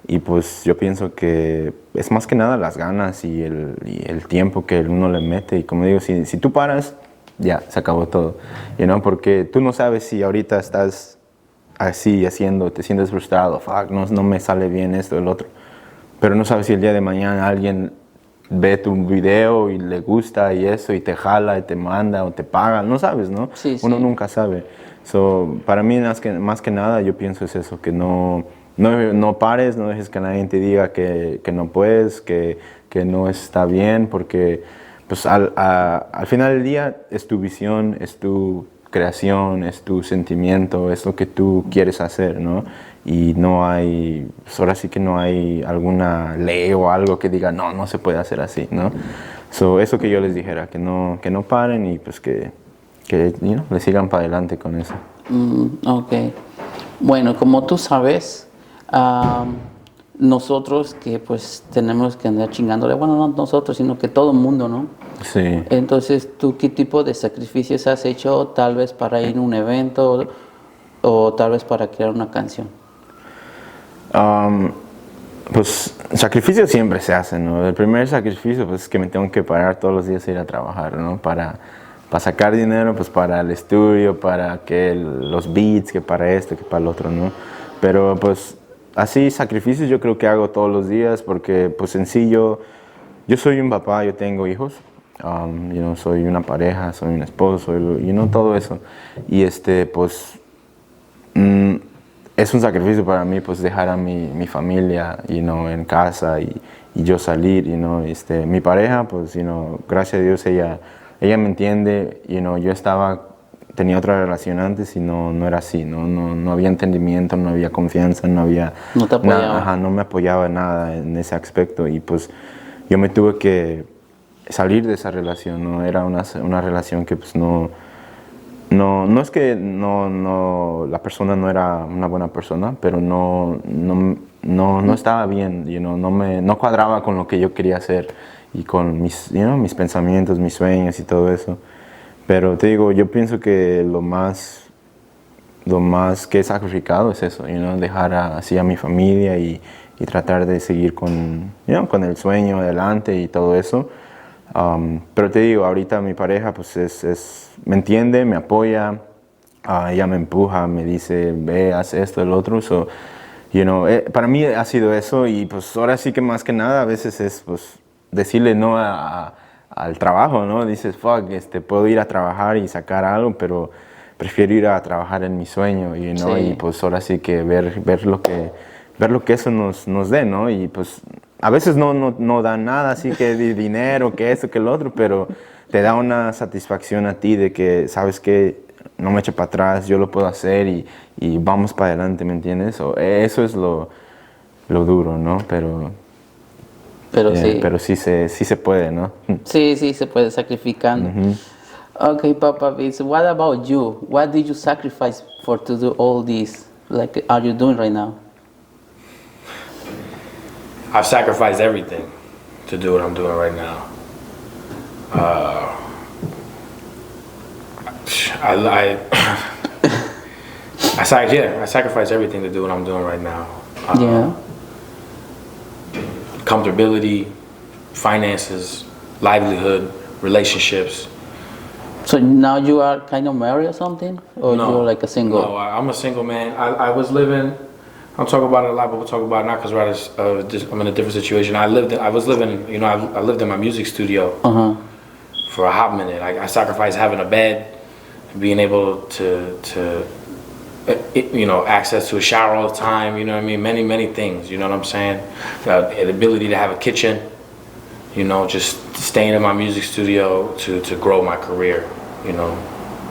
Y pues yo pienso que es más que nada las ganas y el tiempo que uno le mete. Y como digo, si tú paras, ya, se acabó todo. Porque tú no sabes si ahorita estás así te sientes frustrado, fuck, no me sale bien esto, el otro. Pero no sabes si el día de mañana alguien ve tu video y le gusta y eso, y te jala y te manda o te paga, no sabes, ¿no? Sí, Uno sí. nunca sabe. Para mí, más que nada, yo pienso es eso, que no pares, no dejes que nadie te diga que no puedes, que no está bien, porque pues al final del día es tu visión, es tu creación, es tu sentimiento, es lo que tú quieres hacer, ¿no? Y no hay, pues ahora sí que no hay alguna ley o algo que diga, no se puede hacer así, ¿no? Eso que yo les dijera, que no paren y pues que le sigan para adelante con eso. Ok. Bueno, como tú sabes, nosotros que pues tenemos que andar chingándole, bueno, no nosotros, sino que todo el mundo, ¿no? Sí. Entonces, ¿tú qué tipo de sacrificios has hecho tal vez para ir a un evento o tal vez para crear una canción? Pues sacrificios siempre se hacen, ¿no? El primer sacrificio pues es que me tengo que parar todos los días a ir a trabajar, ¿no? Para sacar dinero, pues para el estudio, para que los beats, que para esto, que para el otro, ¿no? Pero pues así sacrificios yo creo que hago todos los días porque pues en sí yo soy un papá, yo tengo hijos, soy una pareja, soy un esposo, todo eso. Y pues es un sacrificio para mí pues dejar a mi familia en casa y yo salir. Mi pareja pues gracias a Dios ella me entiende. Tenía otra relación antes y no era así, no había entendimiento, no había confianza, no había No te apoyaba. nada, no me apoyaba nada en ese aspecto y pues yo me tuve que salir de esa relación, ¿no? Era una relación que pues no es que la persona no era una buena persona, pero no estaba bien, no cuadraba con lo que yo quería hacer y con mis pensamientos, mis sueños y todo eso. Pero te digo, yo pienso que lo más que he sacrificado es eso, dejar así a mi familia y tratar de seguir con el sueño adelante y todo eso. Pero te digo, ahorita mi pareja pues me entiende, me apoya, ella me empuja, me dice, ve, haz esto, el otro. Para mí ha sido eso y pues ahora sí que más que nada a veces es pues decirle no al trabajo, ¿no? Dices, fuck, puedo ir a trabajar y sacar algo, pero prefiero ir a trabajar en mi sueño, Sí. Y pues ahora sí que ver lo que eso nos dé, ¿no? Y pues a veces no da nada, así que de dinero, que esto, que el otro, pero te da una satisfacción a ti de que sabes que no me echo para atrás, yo lo puedo hacer y vamos para adelante, ¿me entiendes? Eso es lo duro, ¿no? Pero sí se puede, ¿no? Sí, se puede sacrificando. Okay, Papa Vince, what about you? What did you sacrifice to do all this? Like, are you doing right now? I've sacrificed everything to do what I'm doing right now. I sacrifice everything to do what I'm doing right now. Yeah. Comfortability, finances, livelihood, relationships. So now you are kind of married or something? Or you're like a single? No, I'm a single man. I was living, I'm talking about it a lot, but we'll talk about it now because I'm in a different situation. I lived in my music studio for a hot minute. I sacrificed having a bed, being able to access to a shower all the time, you know what I mean? Many things, you know what I'm saying? The ability to have a kitchen, just staying in my music studio to grow my career,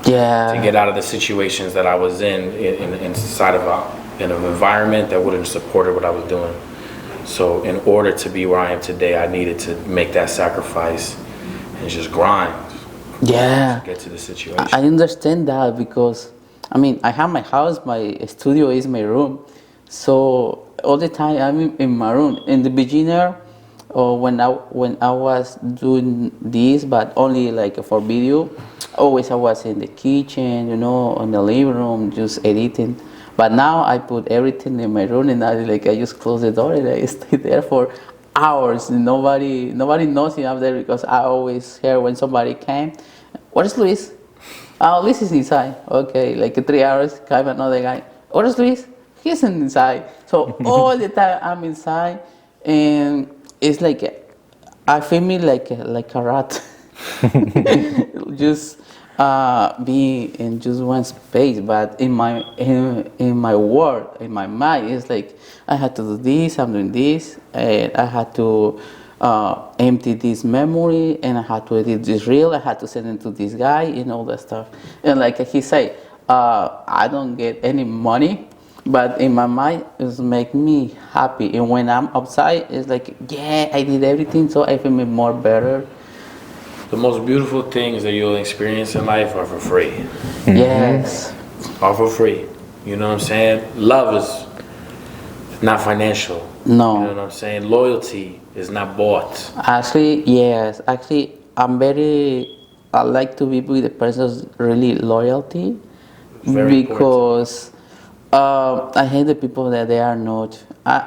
Yeah. to get out of the situations that I was inside of an environment that wouldn't have supported what I was doing. So in order to be where I am today, I needed to make that sacrifice and just grind. Yeah. To get to the situation. I understand that because I mean, I have my house, my studio is my room. So all the time I'm in my room. In the beginner, or when I was doing this, but only like for video, always I was in the kitchen, you know, in the living room, just editing. But now I put everything in my room, and I just close the door and I stay there for hours. Nobody knows me up there because I always hear when somebody came. Where's Luis? Oh, Luis is inside. Okay, like 3 hours, come another guy. Where's Luis? He's inside. So all the time I'm inside, and it's like I feel me like a rat, just be in just one space. But in my world, in my mind, it's like I had to do this. I'm doing this, and I had to empty this memory, and I had to edit this reel. I had to send it to this guy, and all that stuff. And like he said, I don't get any money. But in my mind, it's make me happy. And when I'm outside, it's like, yeah, I did everything, so I feel me more better. The most beautiful things that you'll experience in life are for free. Mm-hmm. Yes. Are for free. You know what I'm saying? Love is not financial. No. You know what I'm saying? Loyalty is not bought. Actually, yes. Actually, I like to be with the person's really loyalty. Very because I hate the people that they are not. I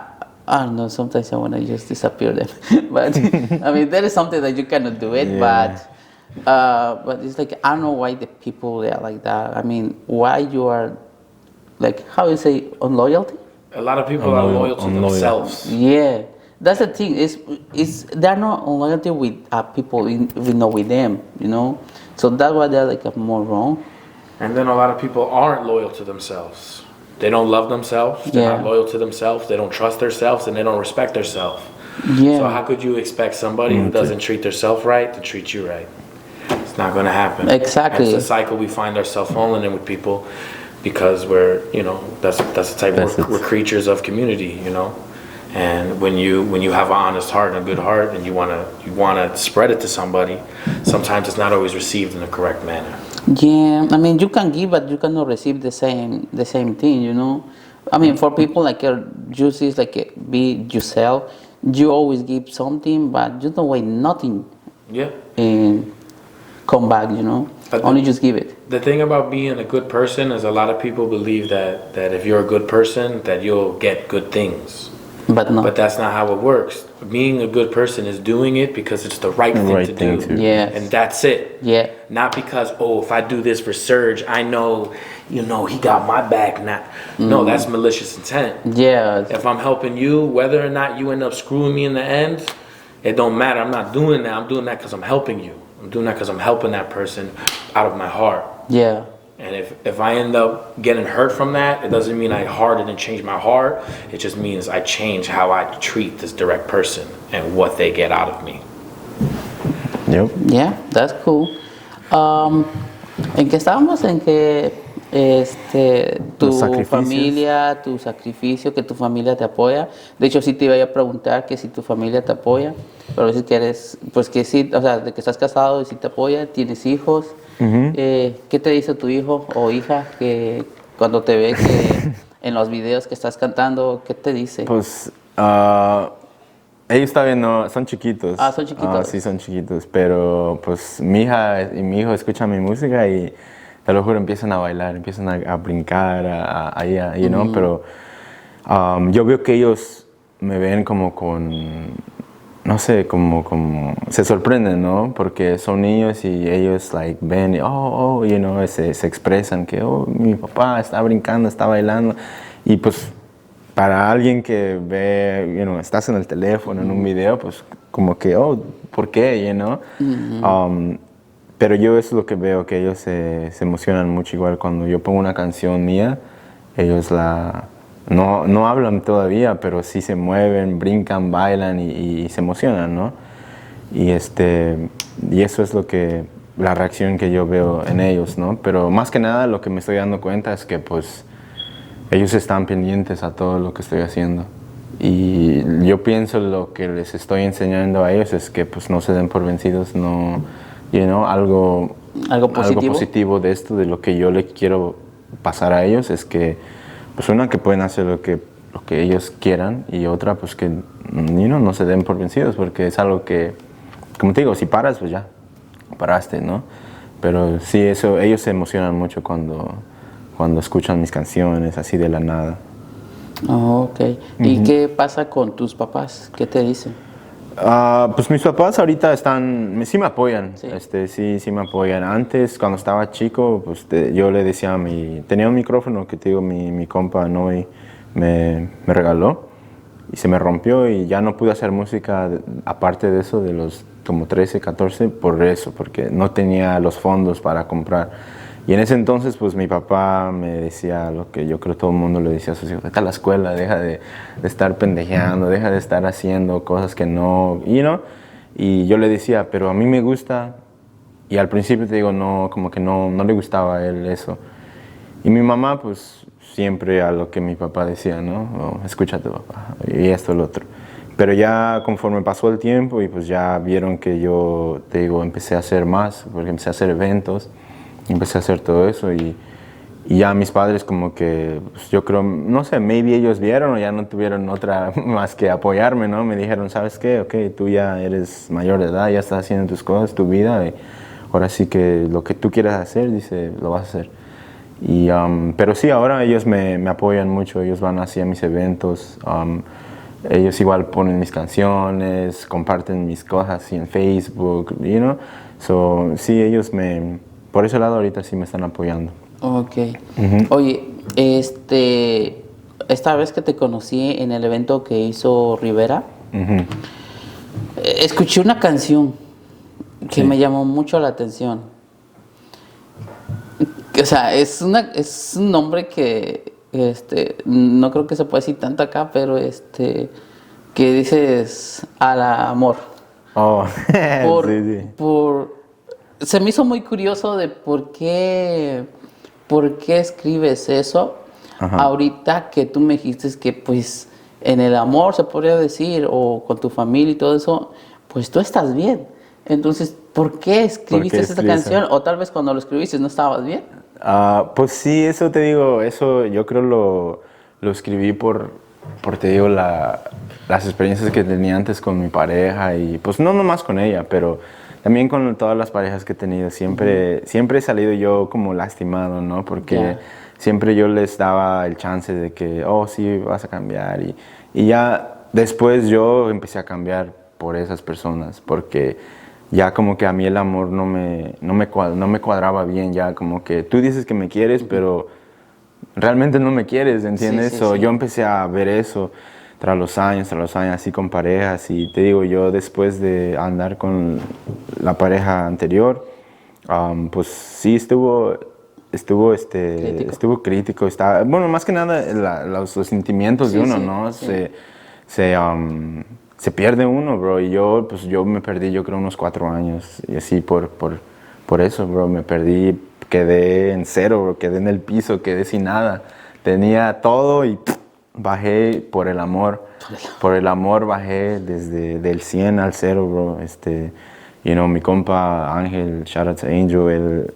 don't know. Sometimes I want to just disappear them. But I mean, there is something that you cannot do it. Yeah. But it's like I don't know why the people they are like that. I mean, why you are like how you say on loyalty? A lot of people are loyal to themselves. Yeah, that's the thing. It's they're not on loyalty with people we know with them. You know, so that's why they're like more wrong. And then a lot of people aren't loyal to themselves. They don't love themselves. They're not loyal to themselves. They don't trust themselves, and they don't respect themselves. Yeah. So how could you expect somebody who doesn't treat themselves right to treat you right? It's not going to happen. Exactly. And it's a cycle we find ourselves falling in with people because we're, you know, that's the type we're creatures of community, you know. And when you have an honest heart and a good heart, and you wanna spread it to somebody, sometimes it's not always received in the correct manner. Yeah, I mean, you can give, but you cannot receive the same thing, you know. I mean, for people like just is like be yourself. You always give something, but you don't wait nothing. Yeah. And come back, you know. Only just give it. The thing about being a good person is a lot of people believe that if you're a good person, that you'll get good things. But no. But that's not how it works. Being a good person is doing it because it's the right thing to do. Yes. And that's it. Yeah. Not because, if I do this for Serge, I know, he got my back. No, that's malicious intent. Yeah. If I'm helping you, whether or not you end up screwing me in the end, it don't matter. I'm not doing that. I'm doing that because I'm helping you. I'm doing that because I'm helping that person out of my heart. Yeah. And if I end up getting hurt from that, it doesn't mean I hardened and changed my heart. It just means I change how I treat this direct person and what they get out of me. Yep. Yeah, that's cool. ¿En qué estábamos? En que tu familia, tu sacrificio, que tu familia te apoya. De hecho, sí te iba a preguntar que si tu familia te apoya, pero si quieres, pues que sí, o sea, de que estás casado y si te apoya, tienes hijos. ¿Qué te dice tu hijo o hija que cuando te ve que en los videos que estás cantando, qué te dice? Pues ellos todavía no, son chiquitos. Ah, son chiquitos. Sí, son chiquitos, pero pues mi hija y mi hijo escuchan mi música y te lo juro, empiezan a bailar, empiezan a brincar, you know, pero yo veo que ellos me ven como con, no sé, como se sorprenden, ¿no? Porque son niños y ellos like ven y you know, se expresan que mi papá está brincando, está bailando, y pues para alguien que ve, you know, estás en el teléfono en un video, pues como que ¿por qué? You know? Pero yo eso es lo que veo, que ellos se emocionan mucho. Igual cuando yo pongo una canción mía, ellos no hablan todavía, pero sí se mueven, brincan, bailan y se emocionan, ¿no? Y eso es la reacción que yo veo en ellos, ¿no? Pero más que nada lo que me estoy dando cuenta es que pues ellos están pendientes a todo lo que estoy haciendo. Y yo pienso lo que les estoy enseñando a ellos es que pues no se den por vencidos, no, you know, algo positivo de esto, de lo que yo les quiero pasar a ellos es que, pues una, que pueden hacer lo que ellos quieran, y otra, pues que no se den por vencidos, porque es algo que, como te digo, si paras, pues ya, paraste, ¿no? Pero sí, eso, ellos se emocionan mucho cuando escuchan mis canciones así de la nada. Oh, ok. ¿Y qué pasa con tus papás? ¿Qué te dicen? Pues mis papás ahorita sí me apoyan, Sí. sí me apoyan. Antes, cuando estaba chico, pues yo le decía tenía un micrófono que te digo, mi compa Noy me regaló, y se me rompió y ya no pude hacer música aparte de eso, de los como 13, 14, por eso, porque no tenía los fondos para comprar. Y en ese entonces, pues mi papá me decía lo que yo creo todo el mundo le decía a sus hijos: vete a la escuela, deja de estar pendejeando, deja de estar haciendo cosas que no, Y yo le decía, pero a mí me gusta, y al principio te digo, no, como que no le gustaba a él eso. Y mi mamá, pues siempre a lo que mi papá decía, ¿no? Oh, escucha a tu papá, y esto, lo otro. Pero ya conforme pasó el tiempo y pues ya vieron que yo, te digo, empecé a hacer más, porque empecé a hacer eventos, empecé a hacer todo eso, y ya mis padres como que, pues, yo creo, no sé, maybe ellos vieron o ya no tuvieron otra más que apoyarme, ¿no? Me dijeron, ¿sabes qué? Ok, tú ya eres mayor de edad, ya estás haciendo tus cosas, tu vida, y ahora sí que lo que tú quieras hacer, dice, lo vas a hacer. Pero sí, ahora ellos me apoyan mucho, ellos van hacia mis eventos, ellos igual ponen mis canciones, comparten mis cosas así en Facebook, So, sí, por ese lado ahorita sí me están apoyando. Ok. Oye, esta vez que te conocí en el evento que hizo Rivera, escuché una canción que me llamó mucho la atención. O sea, es un nombre que no creo que se pueda decir tanto acá, pero que dices al amor. Oh, Sí. sí. Se me hizo muy curioso de por qué escribes eso. Ajá. Ahorita que tú me dijiste que pues en el amor se podría decir, o con tu familia y todo eso, pues tú estás bien. Entonces, ¿por qué escribiste esta canción? O tal vez cuando lo escribiste no estabas bien. Pues sí, eso te digo, eso yo creo lo escribí por te digo, las experiencias que tenía antes con mi pareja, y pues no nomás con ella, pero también con todas las parejas que he tenido. Siempre he salido yo como lastimado, ¿no? Porque siempre yo les daba el chance de que, oh, sí, vas a cambiar. Y ya después yo empecé a cambiar por esas personas, porque ya como que a mí el amor no me cuadraba bien, ya como que tú dices que me quieres, pero realmente no me quieres, ¿entiendes? Sí. Yo empecé a ver eso tras los años, así con parejas, y te digo, yo después de andar con la pareja anterior, pues sí estuvo crítico, bueno, más que nada los sentimientos de uno, ¿no? Sí. Se pierde uno, bro, y yo me perdí, yo creo, unos 4 años, y así por eso, bro, me perdí, quedé en cero, bro, quedé en el piso, quedé sin nada, tenía todo y bajé por el amor, bajé desde del 100 al 0, bro. Mi compa Ángel, shout out to Angel,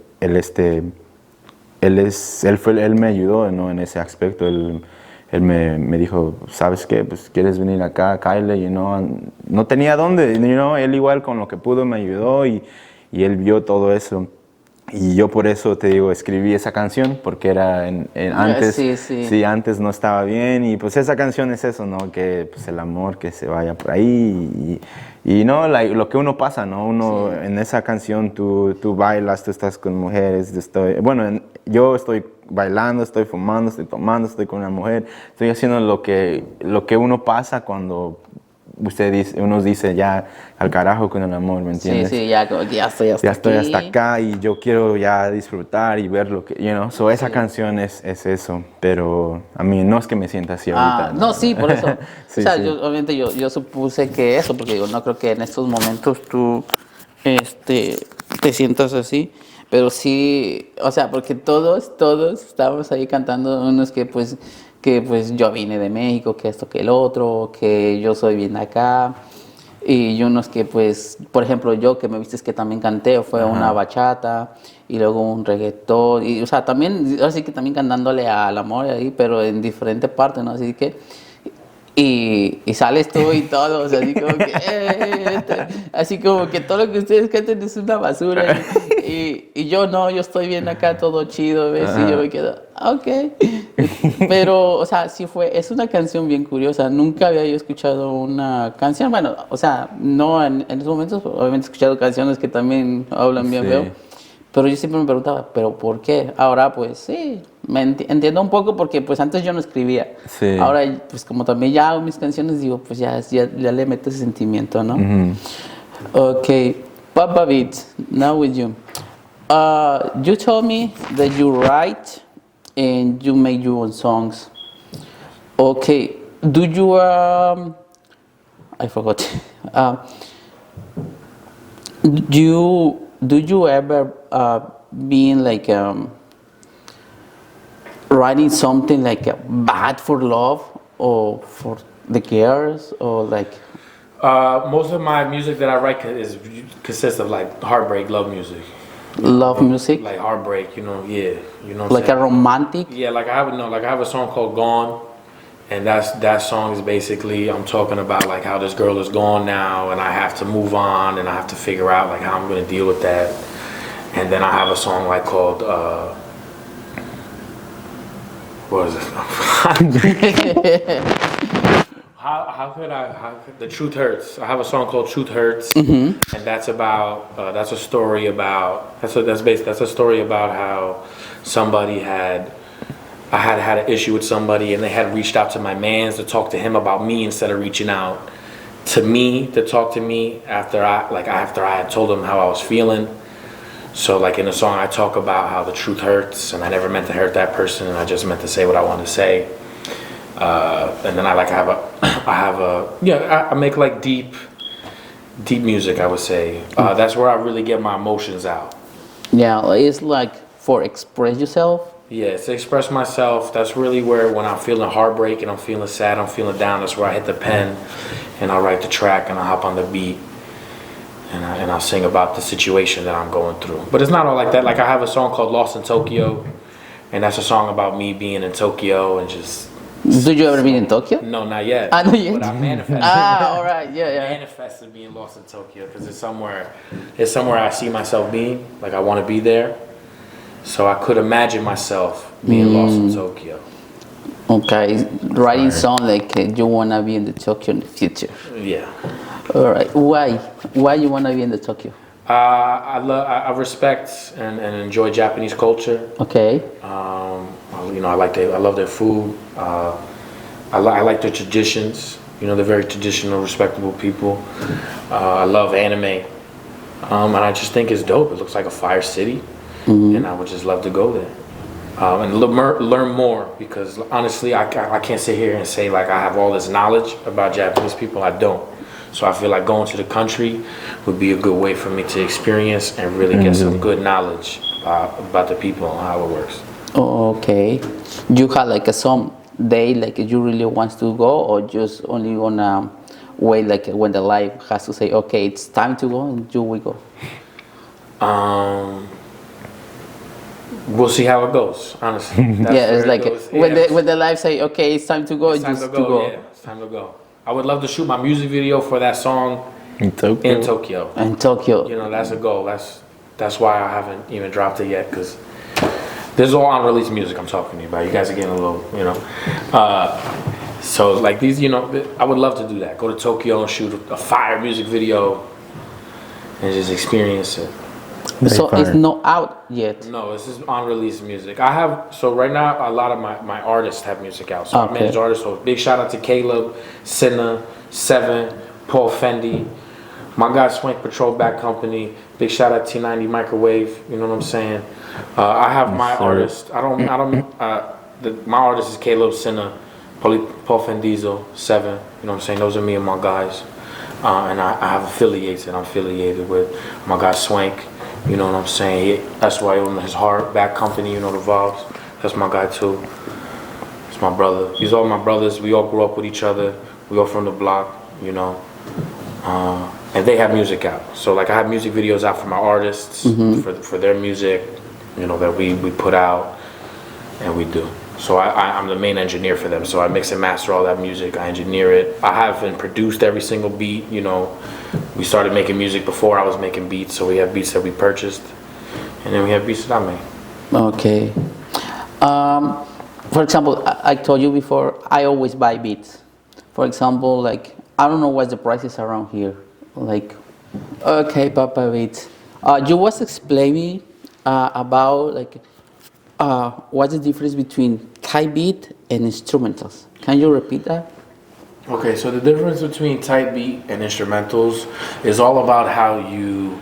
él me ayudó, ¿no? En ese aspecto. Él me dijo, ¿sabes qué? Pues quieres venir acá, Kyle, no tenía dónde, él igual con lo que pudo me ayudó, y él vio todo eso. Y yo por eso te digo, escribí esa canción, porque era antes, sí, antes no estaba bien, y pues esa canción es eso, ¿no? Que pues el amor que se vaya por ahí, y no, lo que uno pasa, ¿no? En esa canción tú bailas, tú estás con mujeres, yo estoy bailando, estoy fumando, estoy tomando, estoy con una mujer, estoy haciendo lo que uno pasa cuando uno dice ya al carajo con el amor, ¿me entiendes? Sí, ya estoy hasta acá, y yo quiero ya disfrutar y ver lo que, esa canción es eso, pero a mí no es que me sienta así ahorita. No, sí, por eso. Sí, o sea, sí. Obviamente yo supuse que eso, porque digo, no creo que en estos momentos tú te sientas así, pero sí, o sea, porque todos estábamos ahí cantando, unos que pues yo vine de México, que esto, que el otro, que yo soy bien acá. Y unos que pues, por ejemplo, yo que me viste que también canté, fue una bachata y luego un reggaetón, y o sea, también, así que también cantándole al amor ahí, pero en diferentes partes, ¿no? Así que, y sales tú y todo, o sea, así como que, así como que todo lo que ustedes canten es una basura. Y yo no, yo estoy bien acá, todo chido, ¿ves? Y yo me quedo, ok. Pero, o sea, sí es una canción bien curiosa. Nunca había yo escuchado una canción, bueno, o sea, no en esos momentos, obviamente he escuchado canciones que también hablan bien Sí. feo. Pero yo siempre me preguntaba, ¿pero por qué? Ahora, pues sí, entiendo un poco porque pues antes yo no escribía. Sí. Ahora, pues como también ya hago mis canciones, digo, pues ya le meto ese sentimiento, ¿no? Okay, Papa Beats, now with you. You told me that you write and you make your own songs. Okay, do you, I forgot. Do you ever been like writing something like bad for love or for the girls or like Most of my music that I write consists of like heartbreak, love music. love music? Like heartbreak, you know, yeah, you know. What Like a I'm saying? romantic? Yeah, like I have a song called "Gone," and that song is basically I'm talking about like how this girl is gone now, and I have to move on, and I have to figure out like how I'm gonna deal with that. And then I have a song like called what is it? The Truth Hurts. I have a song called Truth Hurts, and that's about that's a story about that's a story about how I had an issue with somebody, and they had reached out to my mans to talk to him about me instead of reaching out to me to talk to me after I had told them how I was feeling. So like in the song I talk about how the truth hurts, and I never meant to hurt that person, and I just meant to say what I wanted to say. And then I make like deep music, I would say. That's where I really get my emotions out. Yeah, it's like for express yourself. Yeah, to express myself. That's really where when I'm feeling heartbreak and I'm feeling sad, I'm feeling down, that's where I hit the pen and I write the track and I hop on the beat and I sing about the situation that I'm going through. But it's not all like that. Like I have a song called Lost in Tokyo, and that's a song about me being in Tokyo and just... Did you ever been in Tokyo? No, not yet. Not yet. But I manifested. All right, yeah. Manifested being lost in Tokyo because it's somewhere I see myself being. Like I want to be there, so I could imagine myself being lost in Tokyo. Okay, writing song like you wanna be in the Tokyo in the future. Yeah. All right. Why you wanna be in the Tokyo? I respect and enjoy Japanese culture. Okay. You know, I love their food. I like their traditions. You know, they're very traditional, respectable people. I love anime, and I just think it's dope. It looks like a fire city, and I would just love to go there and learn more. Because honestly, I can't sit here and say like I have all this knowledge about Japanese people. I don't. So I feel like going to the country would be a good way for me to experience and really get some good knowledge about the people and how it works. Okay. You had like some day like you really want to go, or just only wanna wait like when the life has to say, okay, it's time to go, and you will go. We'll see how it goes. Honestly. Yeah, it's like when the life say, okay, it's time to go, It's time just to go. go. Yeah, it's time to go. I would love to shoot my music video for that song In Tokyo. in Tokyo. In Tokyo. You know, that's a goal. That's why I haven't even dropped it yet, because this is all unreleased music I'm talking to you about. You guys are getting a little, you know. So like these, you know, I would love to do that. Go to Tokyo and shoot a fire music video and just experience it. So it's not out yet. No, this is unreleased music. So right now a lot of my artists have music out. So I Okay. manage artists. So big shout out to Caleb, Senna, Seven, Paul Fendi, my guy Swank Patrol Back Company. Big shout out T90 Microwave. You know what I'm saying? I have my artist. My artist is Caleb, Senna, Paul Fendizo, Seven. You know what I'm saying? Those are me and my guys. And I have affiliates that I'm affiliated with. My guy Swank. You know what I'm saying? That's why his heart back company, you know, the Vibes. That's my guy too. It's my brother. These are all my brothers. We all grew up with each other. We all from the block, you know. And they have music out. So like I have music videos out for my artists, for their music, you know, that we put out and we do. So I'm the main engineer for them. So I mix and master all that music. I engineer it. I haven't produced every single beat. You know, we started making music before I was making beats. So we have beats that we purchased, and then we have beats that I made. Okay. For example, I told you before, I always buy beats. For example, like, I don't know what the prices around here. Like, okay, Papa Beats. You was explaining about like what's the difference between type beat and instrumentals. Can you repeat that? Okay, so the difference between type beat and instrumentals is all about how you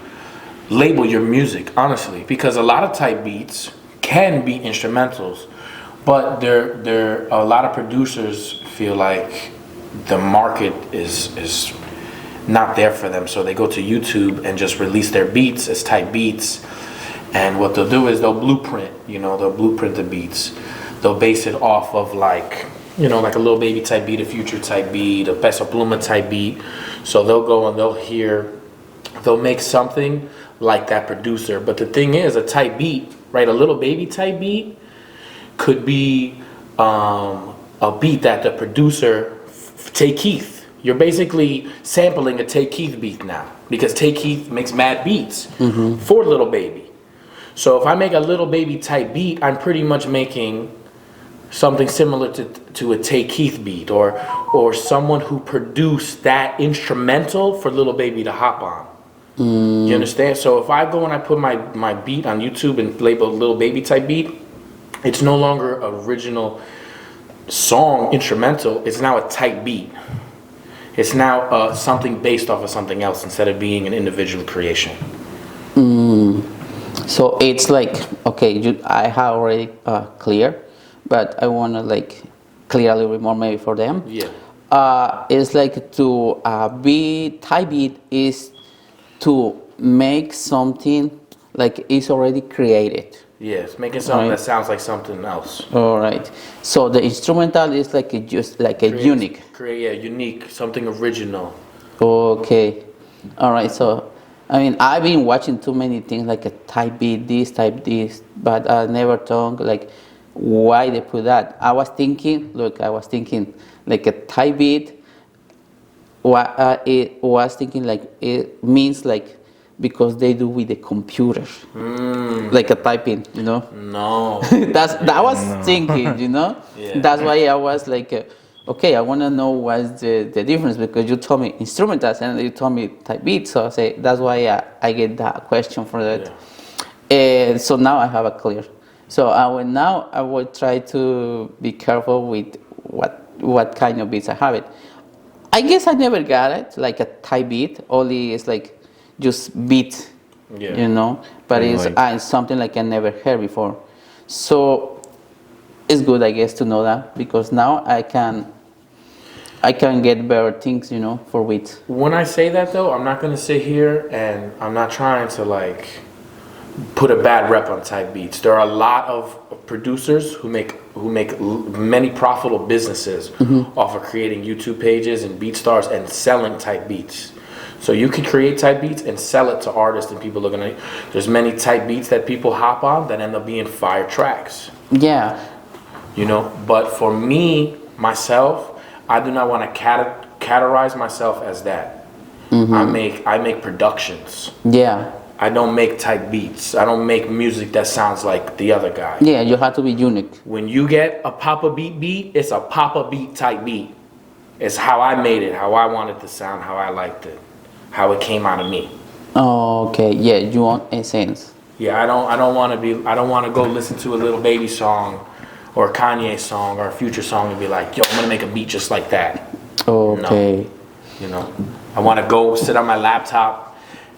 label your music, honestly. Because a lot of type beats can be instrumentals, but there a lot of producers feel like the market is not there for them, so they go to YouTube and just release their beats as type beats. And what they'll do is they'll blueprint, you know, they'll blueprint the beats. They'll base it off of like, you know, like a Lil Baby type beat, a Future type beat, a Peso Pluma type beat. So they'll go and they'll make something like that producer. But the thing is, a type beat, right, a Lil Baby type beat could be a beat that the producer, Tay Keith, you're basically sampling a Tay Keith beat now, because Tay Keith makes mad beats for Lil Baby. So if I make a Lil Baby type beat, I'm pretty much making something similar to a Tay Keith beat, or someone who produced that instrumental for Lil Baby to hop on. You understand? So if I go and I put my beat on YouTube and label Lil Baby type beat, it's no longer original song instrumental, it's now a type beat. It's now something based off of something else instead of being an individual creation. So it's like, okay, I have already clear, but I want to like clear a little bit more maybe for them. Yeah. It's like to be type beat is to make something like it's already created. Yes, making something that sounds like something else. All right. So the instrumental is like just like a unique. Unique, something original. Okay. All right. So, I mean, I've been watching too many things like a type beat this, type this, but I never thought like why they put that. I was thinking like a type beat. It was thinking like it means like because they do with the computer, like a typing, you know. No. That was thinking, you know. Yeah. That's why I was like, okay, I want to know what's the difference, because you told me instrumentals and you told me type beat, so I say that's why I get that question for that. Yeah. So now I have a clear. So I will try to be careful with what kind of beats I have it. I guess I never got it like a type beat. Only it's like just beat, you know. But it's something like I never heard before. So it's good, I guess, to know that, because now I can get better things, you know, for beats. When I say that though, I'm not gonna sit here and I'm not trying to like put a bad rep on type beats. There are a lot of producers who make many profitable businesses off of creating YouTube pages and BeatStars and selling type beats. So you can create type beats and sell it to artists, and people are gonna. There's many type beats that people hop on that end up being fire tracks. Yeah. You know, but for me, myself, I do not want to categorize myself as that. I make productions. Yeah. I don't make type beats. I don't make music that sounds like the other guy. Yeah, you have to be unique. When you get a Papa beat, it's a Papa beat type beat. It's how I made it, how I wanted to sound, how I liked it, how it came out of me. Oh, okay. Yeah, you want essence. Yeah, I don't want to go listen to a Lil Baby song or a Kanye song or a Future song and be like, yo, I'm gonna make a beat just like that. Okay. No. You know, I want to go sit on my laptop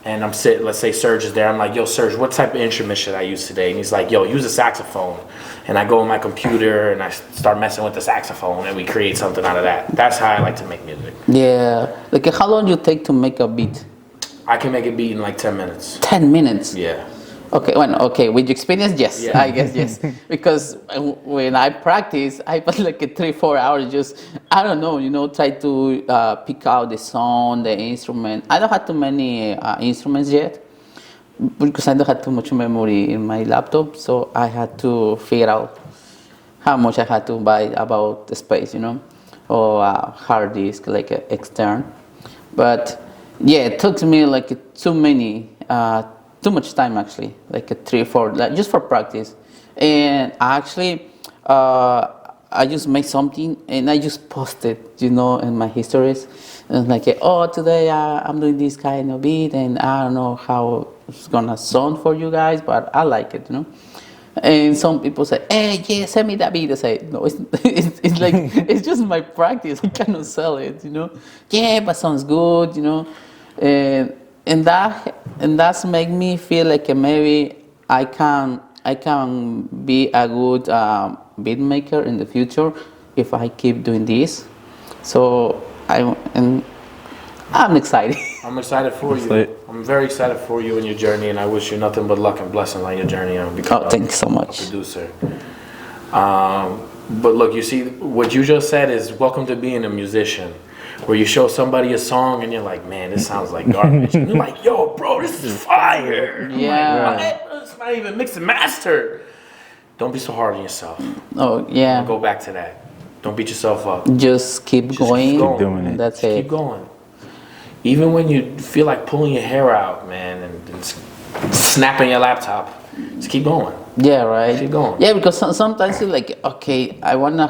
and let's say Serge is there. I'm like, yo, Serge, what type of instrument should I use today? And he's like, yo, use a saxophone. And I go on my computer and I start messing with the saxophone and we create something out of that. That's how I like to make music. Yeah. Like, how long do you take to make a beat? I can make a beat in like 10 minutes. 10 minutes? Yeah. Okay, well, okay, with your experience, yes, Yeah. I guess yes. Because when I practice, I put like a 3-4 hours just, I don't know, try to pick out the sound, the instrument. I don't have too many instruments yet because I don't have too much memory in my laptop, so I had to figure out how much I had to buy about the space, or a hard disk, like a extern. But yeah, it took me like too much time actually, like a 3 4, like just for practice. And actually, I just made something and I just posted, in my histories. And like, oh, today I'm doing this kind of beat, and I don't know how it's gonna sound for you guys, but I like it. And some people say, hey, yeah, send me that beat. I say, no, it's like, it's just my practice. I cannot sell it. Yeah, but sounds good. And that's make me feel like maybe I can be a good beat maker in the future if I keep doing this. So I'm excited. I'm excited for you. Sweet. I'm very excited for you in your journey, and I wish you nothing but luck and blessing on your journey on becoming Oh, thank you so a much. producer. But look, you see, what you just said is welcome to being a musician, where you show somebody a song and you're like, man, this sounds like garbage. And they're like, yo, bro, this is fire. Yeah. I'm like, what? It's not even mixed and mastered. Don't be so hard on yourself. Oh yeah. Go back to that. Don't beat yourself up. Just keep Just going. keep going. Doing it. That's Just it. keep going. Even when you feel like pulling your hair out, man, and snapping your laptop, just keep going. Yeah, right. Keep going. Yeah, because sometimes you're like, okay, I wanna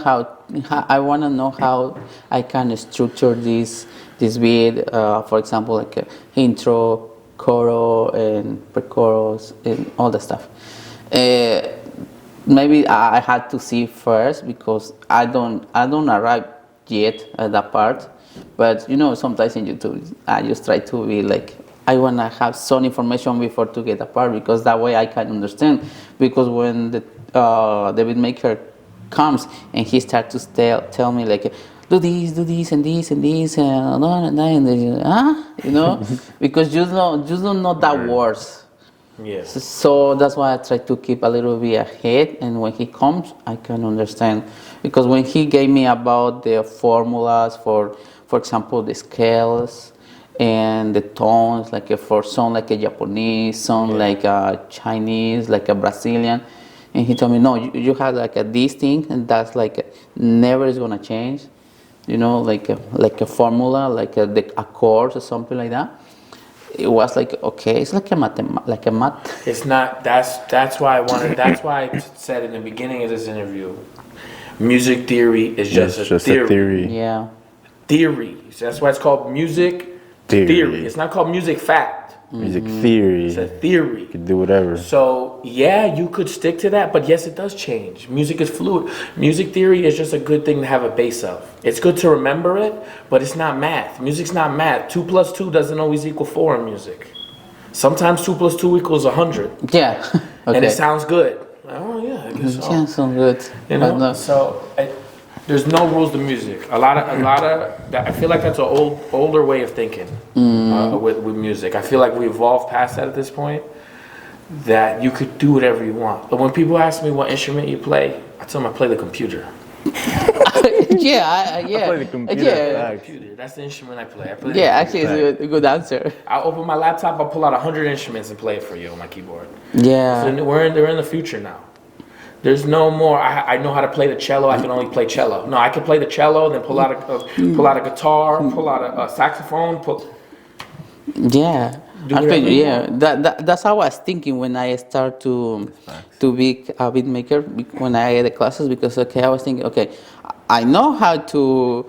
know how I can structure this beat. For example, like intro, chorus, and pre-chorus, and all that stuff. Maybe I had to see first because I don't arrive yet at that part. But sometimes in YouTube, I just try to be like, I wanna have some information before to get a part, because that way I can understand. Because when the beat maker comes and he starts to tell me like, do this and this and this and because you don't know that words. Yes. So that's why I try to keep a little bit ahead, and when he comes, I can understand. Because when he gave me about the formulas for example, the scales and the tones, like for some like a Japanese, some like a Chinese, like a Brazilian, and he told me, no, you have like this thing, and that's like never is gonna change, like a formula, like a chord or something like that. It was like, okay, it's like a math. It's not. That's why I wanted. That's why I said in the beginning of this interview, music theory is just a theory. Yeah. Theory. So that's why it's called music theory. It's not called music fact. Music theory. It's a theory. You can do whatever. So yeah, you could stick to that, but yes, it does change. Music is fluid. Music theory is just a good thing to have a base of. It's good to remember it, but it's not math. Music's not math. 2 + 2 doesn't always equal 4 in music. Sometimes 2 + 2 equals 100. Yeah. Okay. And it sounds good. Oh yeah, I guess so. Yeah, sounds good. So there's no rules to music. A lot of I feel like that's an older way of thinking with music. I feel like we evolved past that at this point. That you could do whatever you want. But when people ask me what instrument you play, I tell them I play the computer. Yeah. I play the computer. Yeah. Computer. That's the instrument I play. I play Yeah, actually, it's a good answer. I'll open my laptop. I'll pull out 100 instruments and play it for you on my keyboard. Yeah. So they're in the future now. There's no more. I know how to play the cello. I can only play cello. No, I can play the cello, then pull out a guitar, pull out a saxophone. Yeah. Actually, yeah. That's how I was thinking when I start to be a beat maker when I had the classes, because I was thinking, okay, I know how to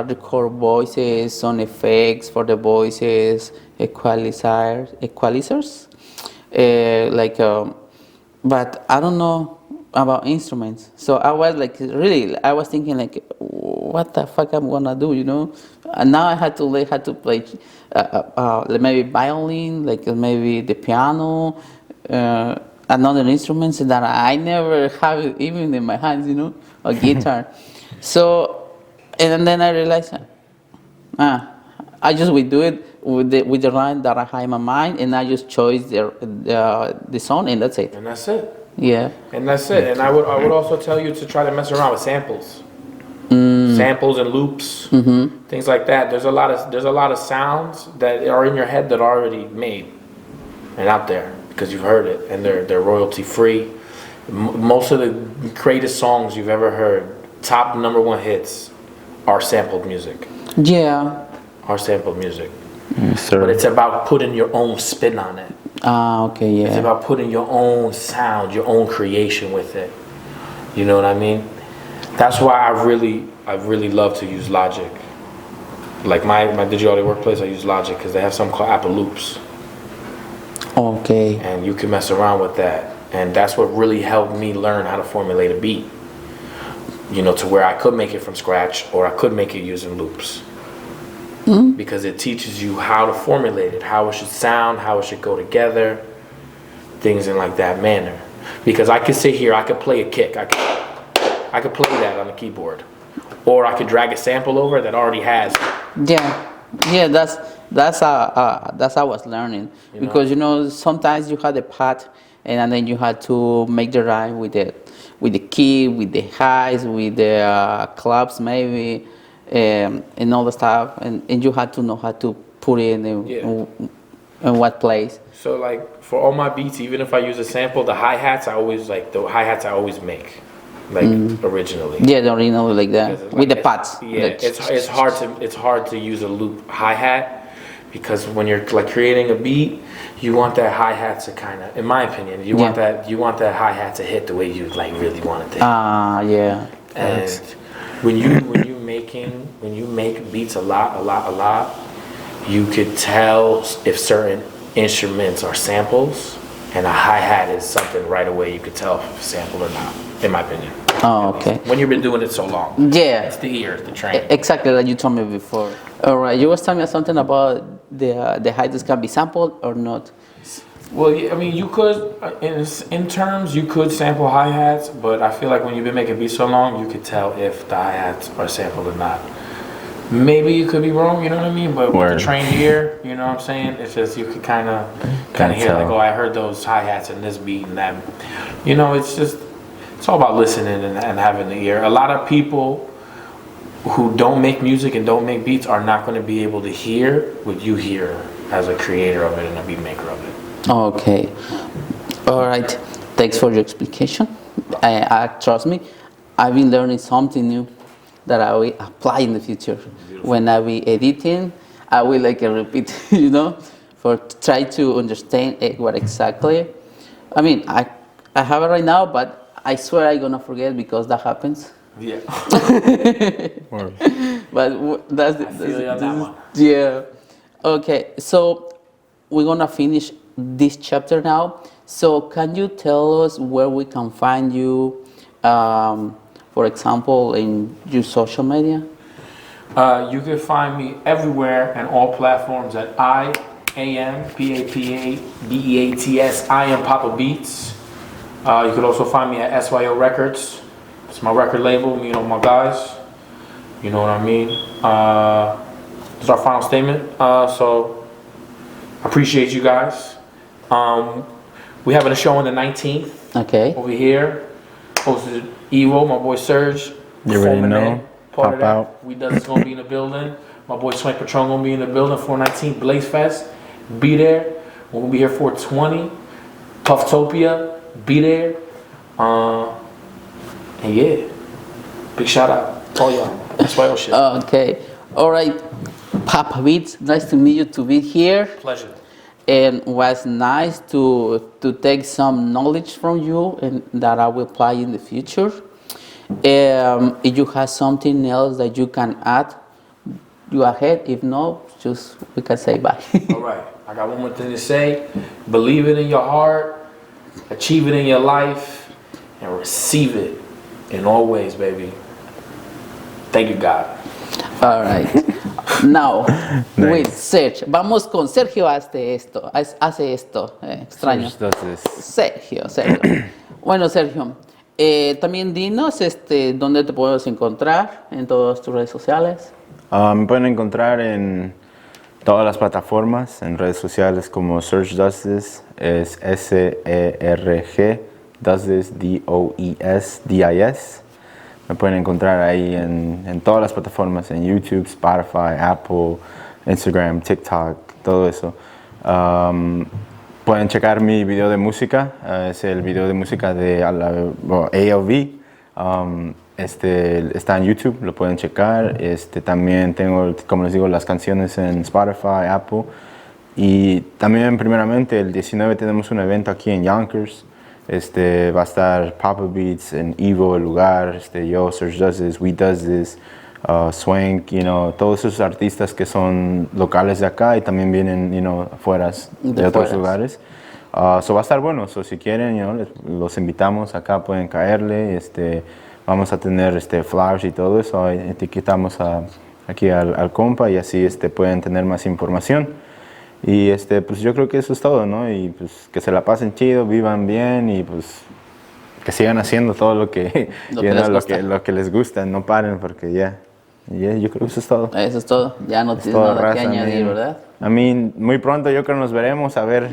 record voices, sound effects for the voices, equalizers, but I don't know about instruments. So I was like, really, I was thinking like, what the fuck I'm gonna do, And now I had to learn how to play maybe violin, like maybe the piano, another instruments that I never have even in my hands, a guitar. So, and then I realized, I just would do it with the line that I have in my mind, and I just choose the song, and that's it. And that's it. Yeah. And that's it. And I would also tell you to try to mess around with samples. Samples and loops, things like that. There's a lot of sounds that are in your head that are already made and out there because you've heard it, and they're royalty free. Most of the greatest songs you've ever heard, top #1 hits, are sampled music. Yeah. Are sampled music. Yes, sir. But it's about putting your own spin on it. Ah, okay, yeah. It's about putting your own sound, your own creation with it. You know what I mean? That's why I really love to use Logic. Like my digital audio workplace, I use Logic because they have something called Apple Loops. Okay. And you can mess around with that. And that's what really helped me learn how to formulate a beat. You know, to where I could make it from scratch or I could make it using loops. Because it teaches you how to formulate it, how it should sound, how it should go together, things in like that manner. Because I could sit here, I could play a kick, I could play that on the keyboard, or I could drag a sample over that already has. Yeah. That's how I was learning, because sometimes you had the part, and then you had to make the rhyme with the key, with the highs, with the claps maybe. And all the stuff, and you had to know how to put it in what place. So like for all my beats, even if I use a sample, the hi-hats I always make, like originally. Yeah, the original like that, Like with the pads. Yeah, it's hard to use a loop hi-hat, because when you're like creating a beat, you want that hi-hat to kind of, in my opinion, you want that hi-hat to hit the way you like really want it to hit. Yeah. And when you make beats a lot, you could tell if certain instruments are samples, and a hi-hat is something right away you could tell if it's a sample or not, in my opinion. Oh, okay. When you've been doing it so long. Yeah. It's the ear, the train. Exactly like you told me before. All right, you was telling me something about the hi-hats can be sampled or not. Well, I mean, you could, in terms, you could sample hi-hats, but I feel like when you've been making beats so long, you could tell if the hi-hats are sampled or not. Maybe you could be wrong, you know what I mean? But with the trained ear, you know what I'm saying? It's just, you could kind of hear, like, oh, I heard those hi-hats in this beat and that. You know, it's all about listening and having the ear. A lot of people who don't make music and don't make beats are not going to be able to hear what you hear as a creator of it and a beat maker of it. Okay. All right. Thanks for your explanation. I trust me, I've been learning something new that I will apply in the future. Beautiful. When I be editing, I will repeat, for try to understand what exactly. I mean, I have it right now, but I swear I'm gonna forget because that happens. Yeah. But that's that one. Yeah. Okay. So we're gonna finish this chapter now. So can you tell us where we can find you, for example, in your social media? You can find me everywhere and all platforms at IAMPAPABEATS. I am Papa Beats. You could also find me at SYO Records. It's my record label, my guys. You know what I mean? This is our final statement. So I appreciate you guys. We having a show on the 19th. Okay. Over here. Hosted Evo, my boy Sergio. You already know. Part Pop of that. out. We Does It's gonna be in the building. My boy Swank Patron gonna be in the building. 419 Blaze Fest. Be there. We're gonna be here 420. Pufftopia. Be there. And yeah. Big shout out. All y'all. That's why shit. Okay. All right. Papa Beats, nice to meet you to be here. Pleasure. And was nice to take some knowledge from you and that I will apply in the future. If you have something else that you can add, go ahead. If not, just we can say bye. All right. I got one more thing to say. Believe it in your heart, achieve it in your life, and receive it in all ways, baby. Thank you, God. All right. Now, Nice. with Sergio. Vamos con Sergio hace esto. Extraño. Sergio. Bueno, Sergio, también dinos dónde te podemos encontrar en todas tus redes sociales. Me pueden encontrar en todas las plataformas, en redes sociales como Search Does This, es S-E-R-G, Does This, D-O-E-S-D-I-S. Me pueden encontrar ahí en todas las plataformas, en YouTube, Spotify, Apple, Instagram, TikTok, todo eso. Pueden checar mi video de música, es el video de música de ALV. Está en YouTube, lo pueden checar. También tengo, como les digo, las canciones en Spotify, Apple. Y también, primeramente, el 19 tenemos un evento aquí en Yonkers. Va a estar Papa Beats en Evo, el lugar. Yo, Sergio Does This, We Does This, Swank, todos esos artistas que son locales de acá y también vienen, afuera de otros lugares. Va a estar bueno, si quieren, los invitamos acá, pueden caerle. Vamos a tener flyers y todo eso, etiquetamos aquí al compa y así pueden tener más información. Y pues yo creo que eso es todo, ¿no? Y pues que se la pasen chido, vivan bien y pues que sigan haciendo todo lo que les gusta, no paren porque yo creo que eso es todo. Eso es todo, ya no tienes nada que añadir, ¿verdad? A mí, muy pronto yo creo que nos veremos, a ver,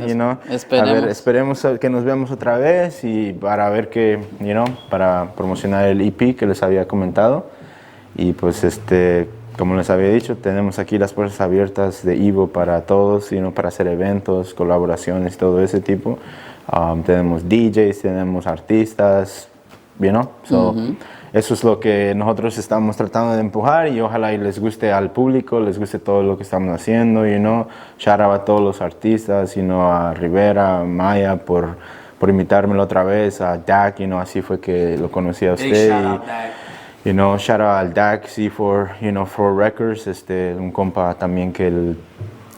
esperemos que nos veamos otra vez y para ver que, para promocionar el EP que les había comentado. Y pues, como les había dicho, tenemos aquí las puertas abiertas de Evo para todos, para hacer eventos, colaboraciones, todo ese tipo. Tenemos DJs, tenemos artistas, Eso es lo que nosotros estamos tratando de empujar y ojalá y les guste al público, les guste todo lo que estamos haciendo, shout out a todos los artistas, a Rivera, a Maya por invitármelo otra vez, a Dak, así fue que lo conocí a usted. Shout out al Dak, for Records, un compa también que él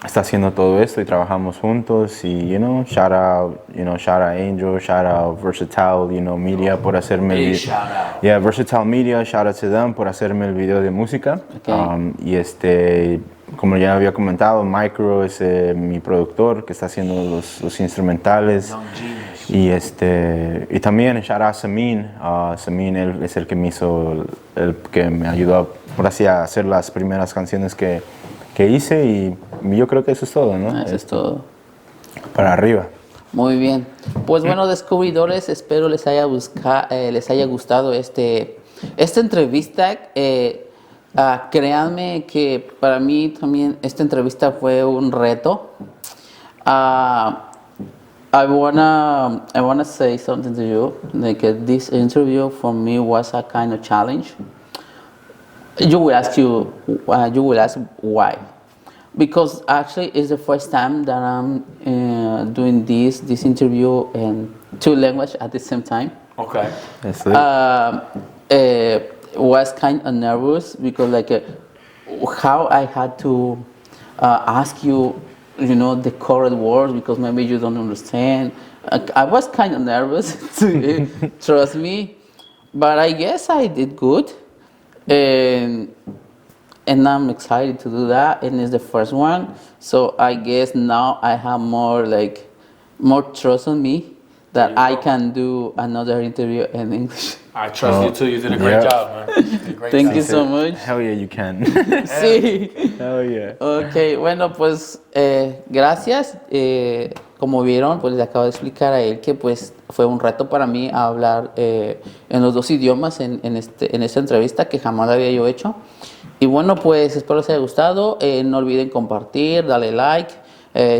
está haciendo todo esto y trabajamos juntos y, shout out Angel, shout out Versatile, Media por hacerme el video. Versatile Media, shout out to them por hacerme el video de música. Okay. Y como ya había comentado, Micro es mi productor que está haciendo los instrumentales. Y también shout out a Samin. Samin él es el que me hizo, el que me ayudó por así a hacer las primeras canciones que hice y yo creo que eso es todo, ¿no? Eso es todo. Para arriba. Muy bien. Pues bueno, descubridores, espero les haya gustado esta entrevista. Créanme que para mí también esta entrevista fue un reto. I wanna say something to you. Like this interview for me was a kind of challenge. You will ask why. Because actually it's the first time that I'm doing this interview in two languages at the same time. Okay. Was kind of nervous because how I had to ask you, the correct words because maybe you don't understand. I was kind of nervous, trust me, but I guess I did good. And I'm excited to do that, and it's the first one, so I guess now I have more trust on me that I can do another interview in English. I trust you too. You did a great job, man. Thank you so much. Hell yeah, you can. Sí. Hell yeah. Okay, bueno, pues gracias. Como vieron, pues les acabo de explicar a él que pues fue un reto para mí hablar en los dos idiomas en esta entrevista que jamás había yo hecho. Y bueno, pues espero les haya gustado. No olviden compartir, darle like,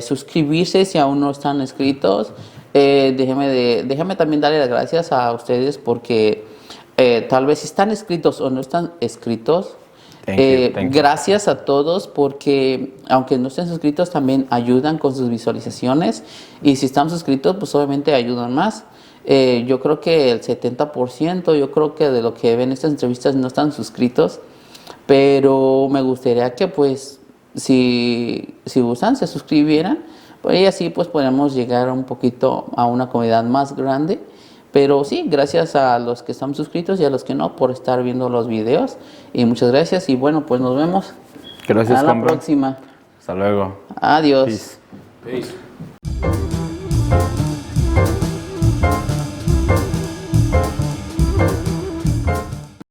suscribirse si aún no están inscritos. Déjame también darle las gracias a ustedes porque tal vez están inscritos o no están inscritos. Thank you. Gracias a todos porque aunque no estén suscritos también ayudan con sus visualizaciones y si están suscritos pues obviamente ayudan más. Yo creo que el 70% yo creo que de lo que ven estas entrevistas no están suscritos, pero me gustaría que pues si gustan se suscribieran, pues y así pues podemos llegar un poquito a una comunidad más grande. Pero sí, gracias a los que están suscritos y a los que no por estar viendo los videos. Y muchas gracias y bueno, pues nos vemos. Gracias, a la próxima. Hasta luego. Adiós. Peace.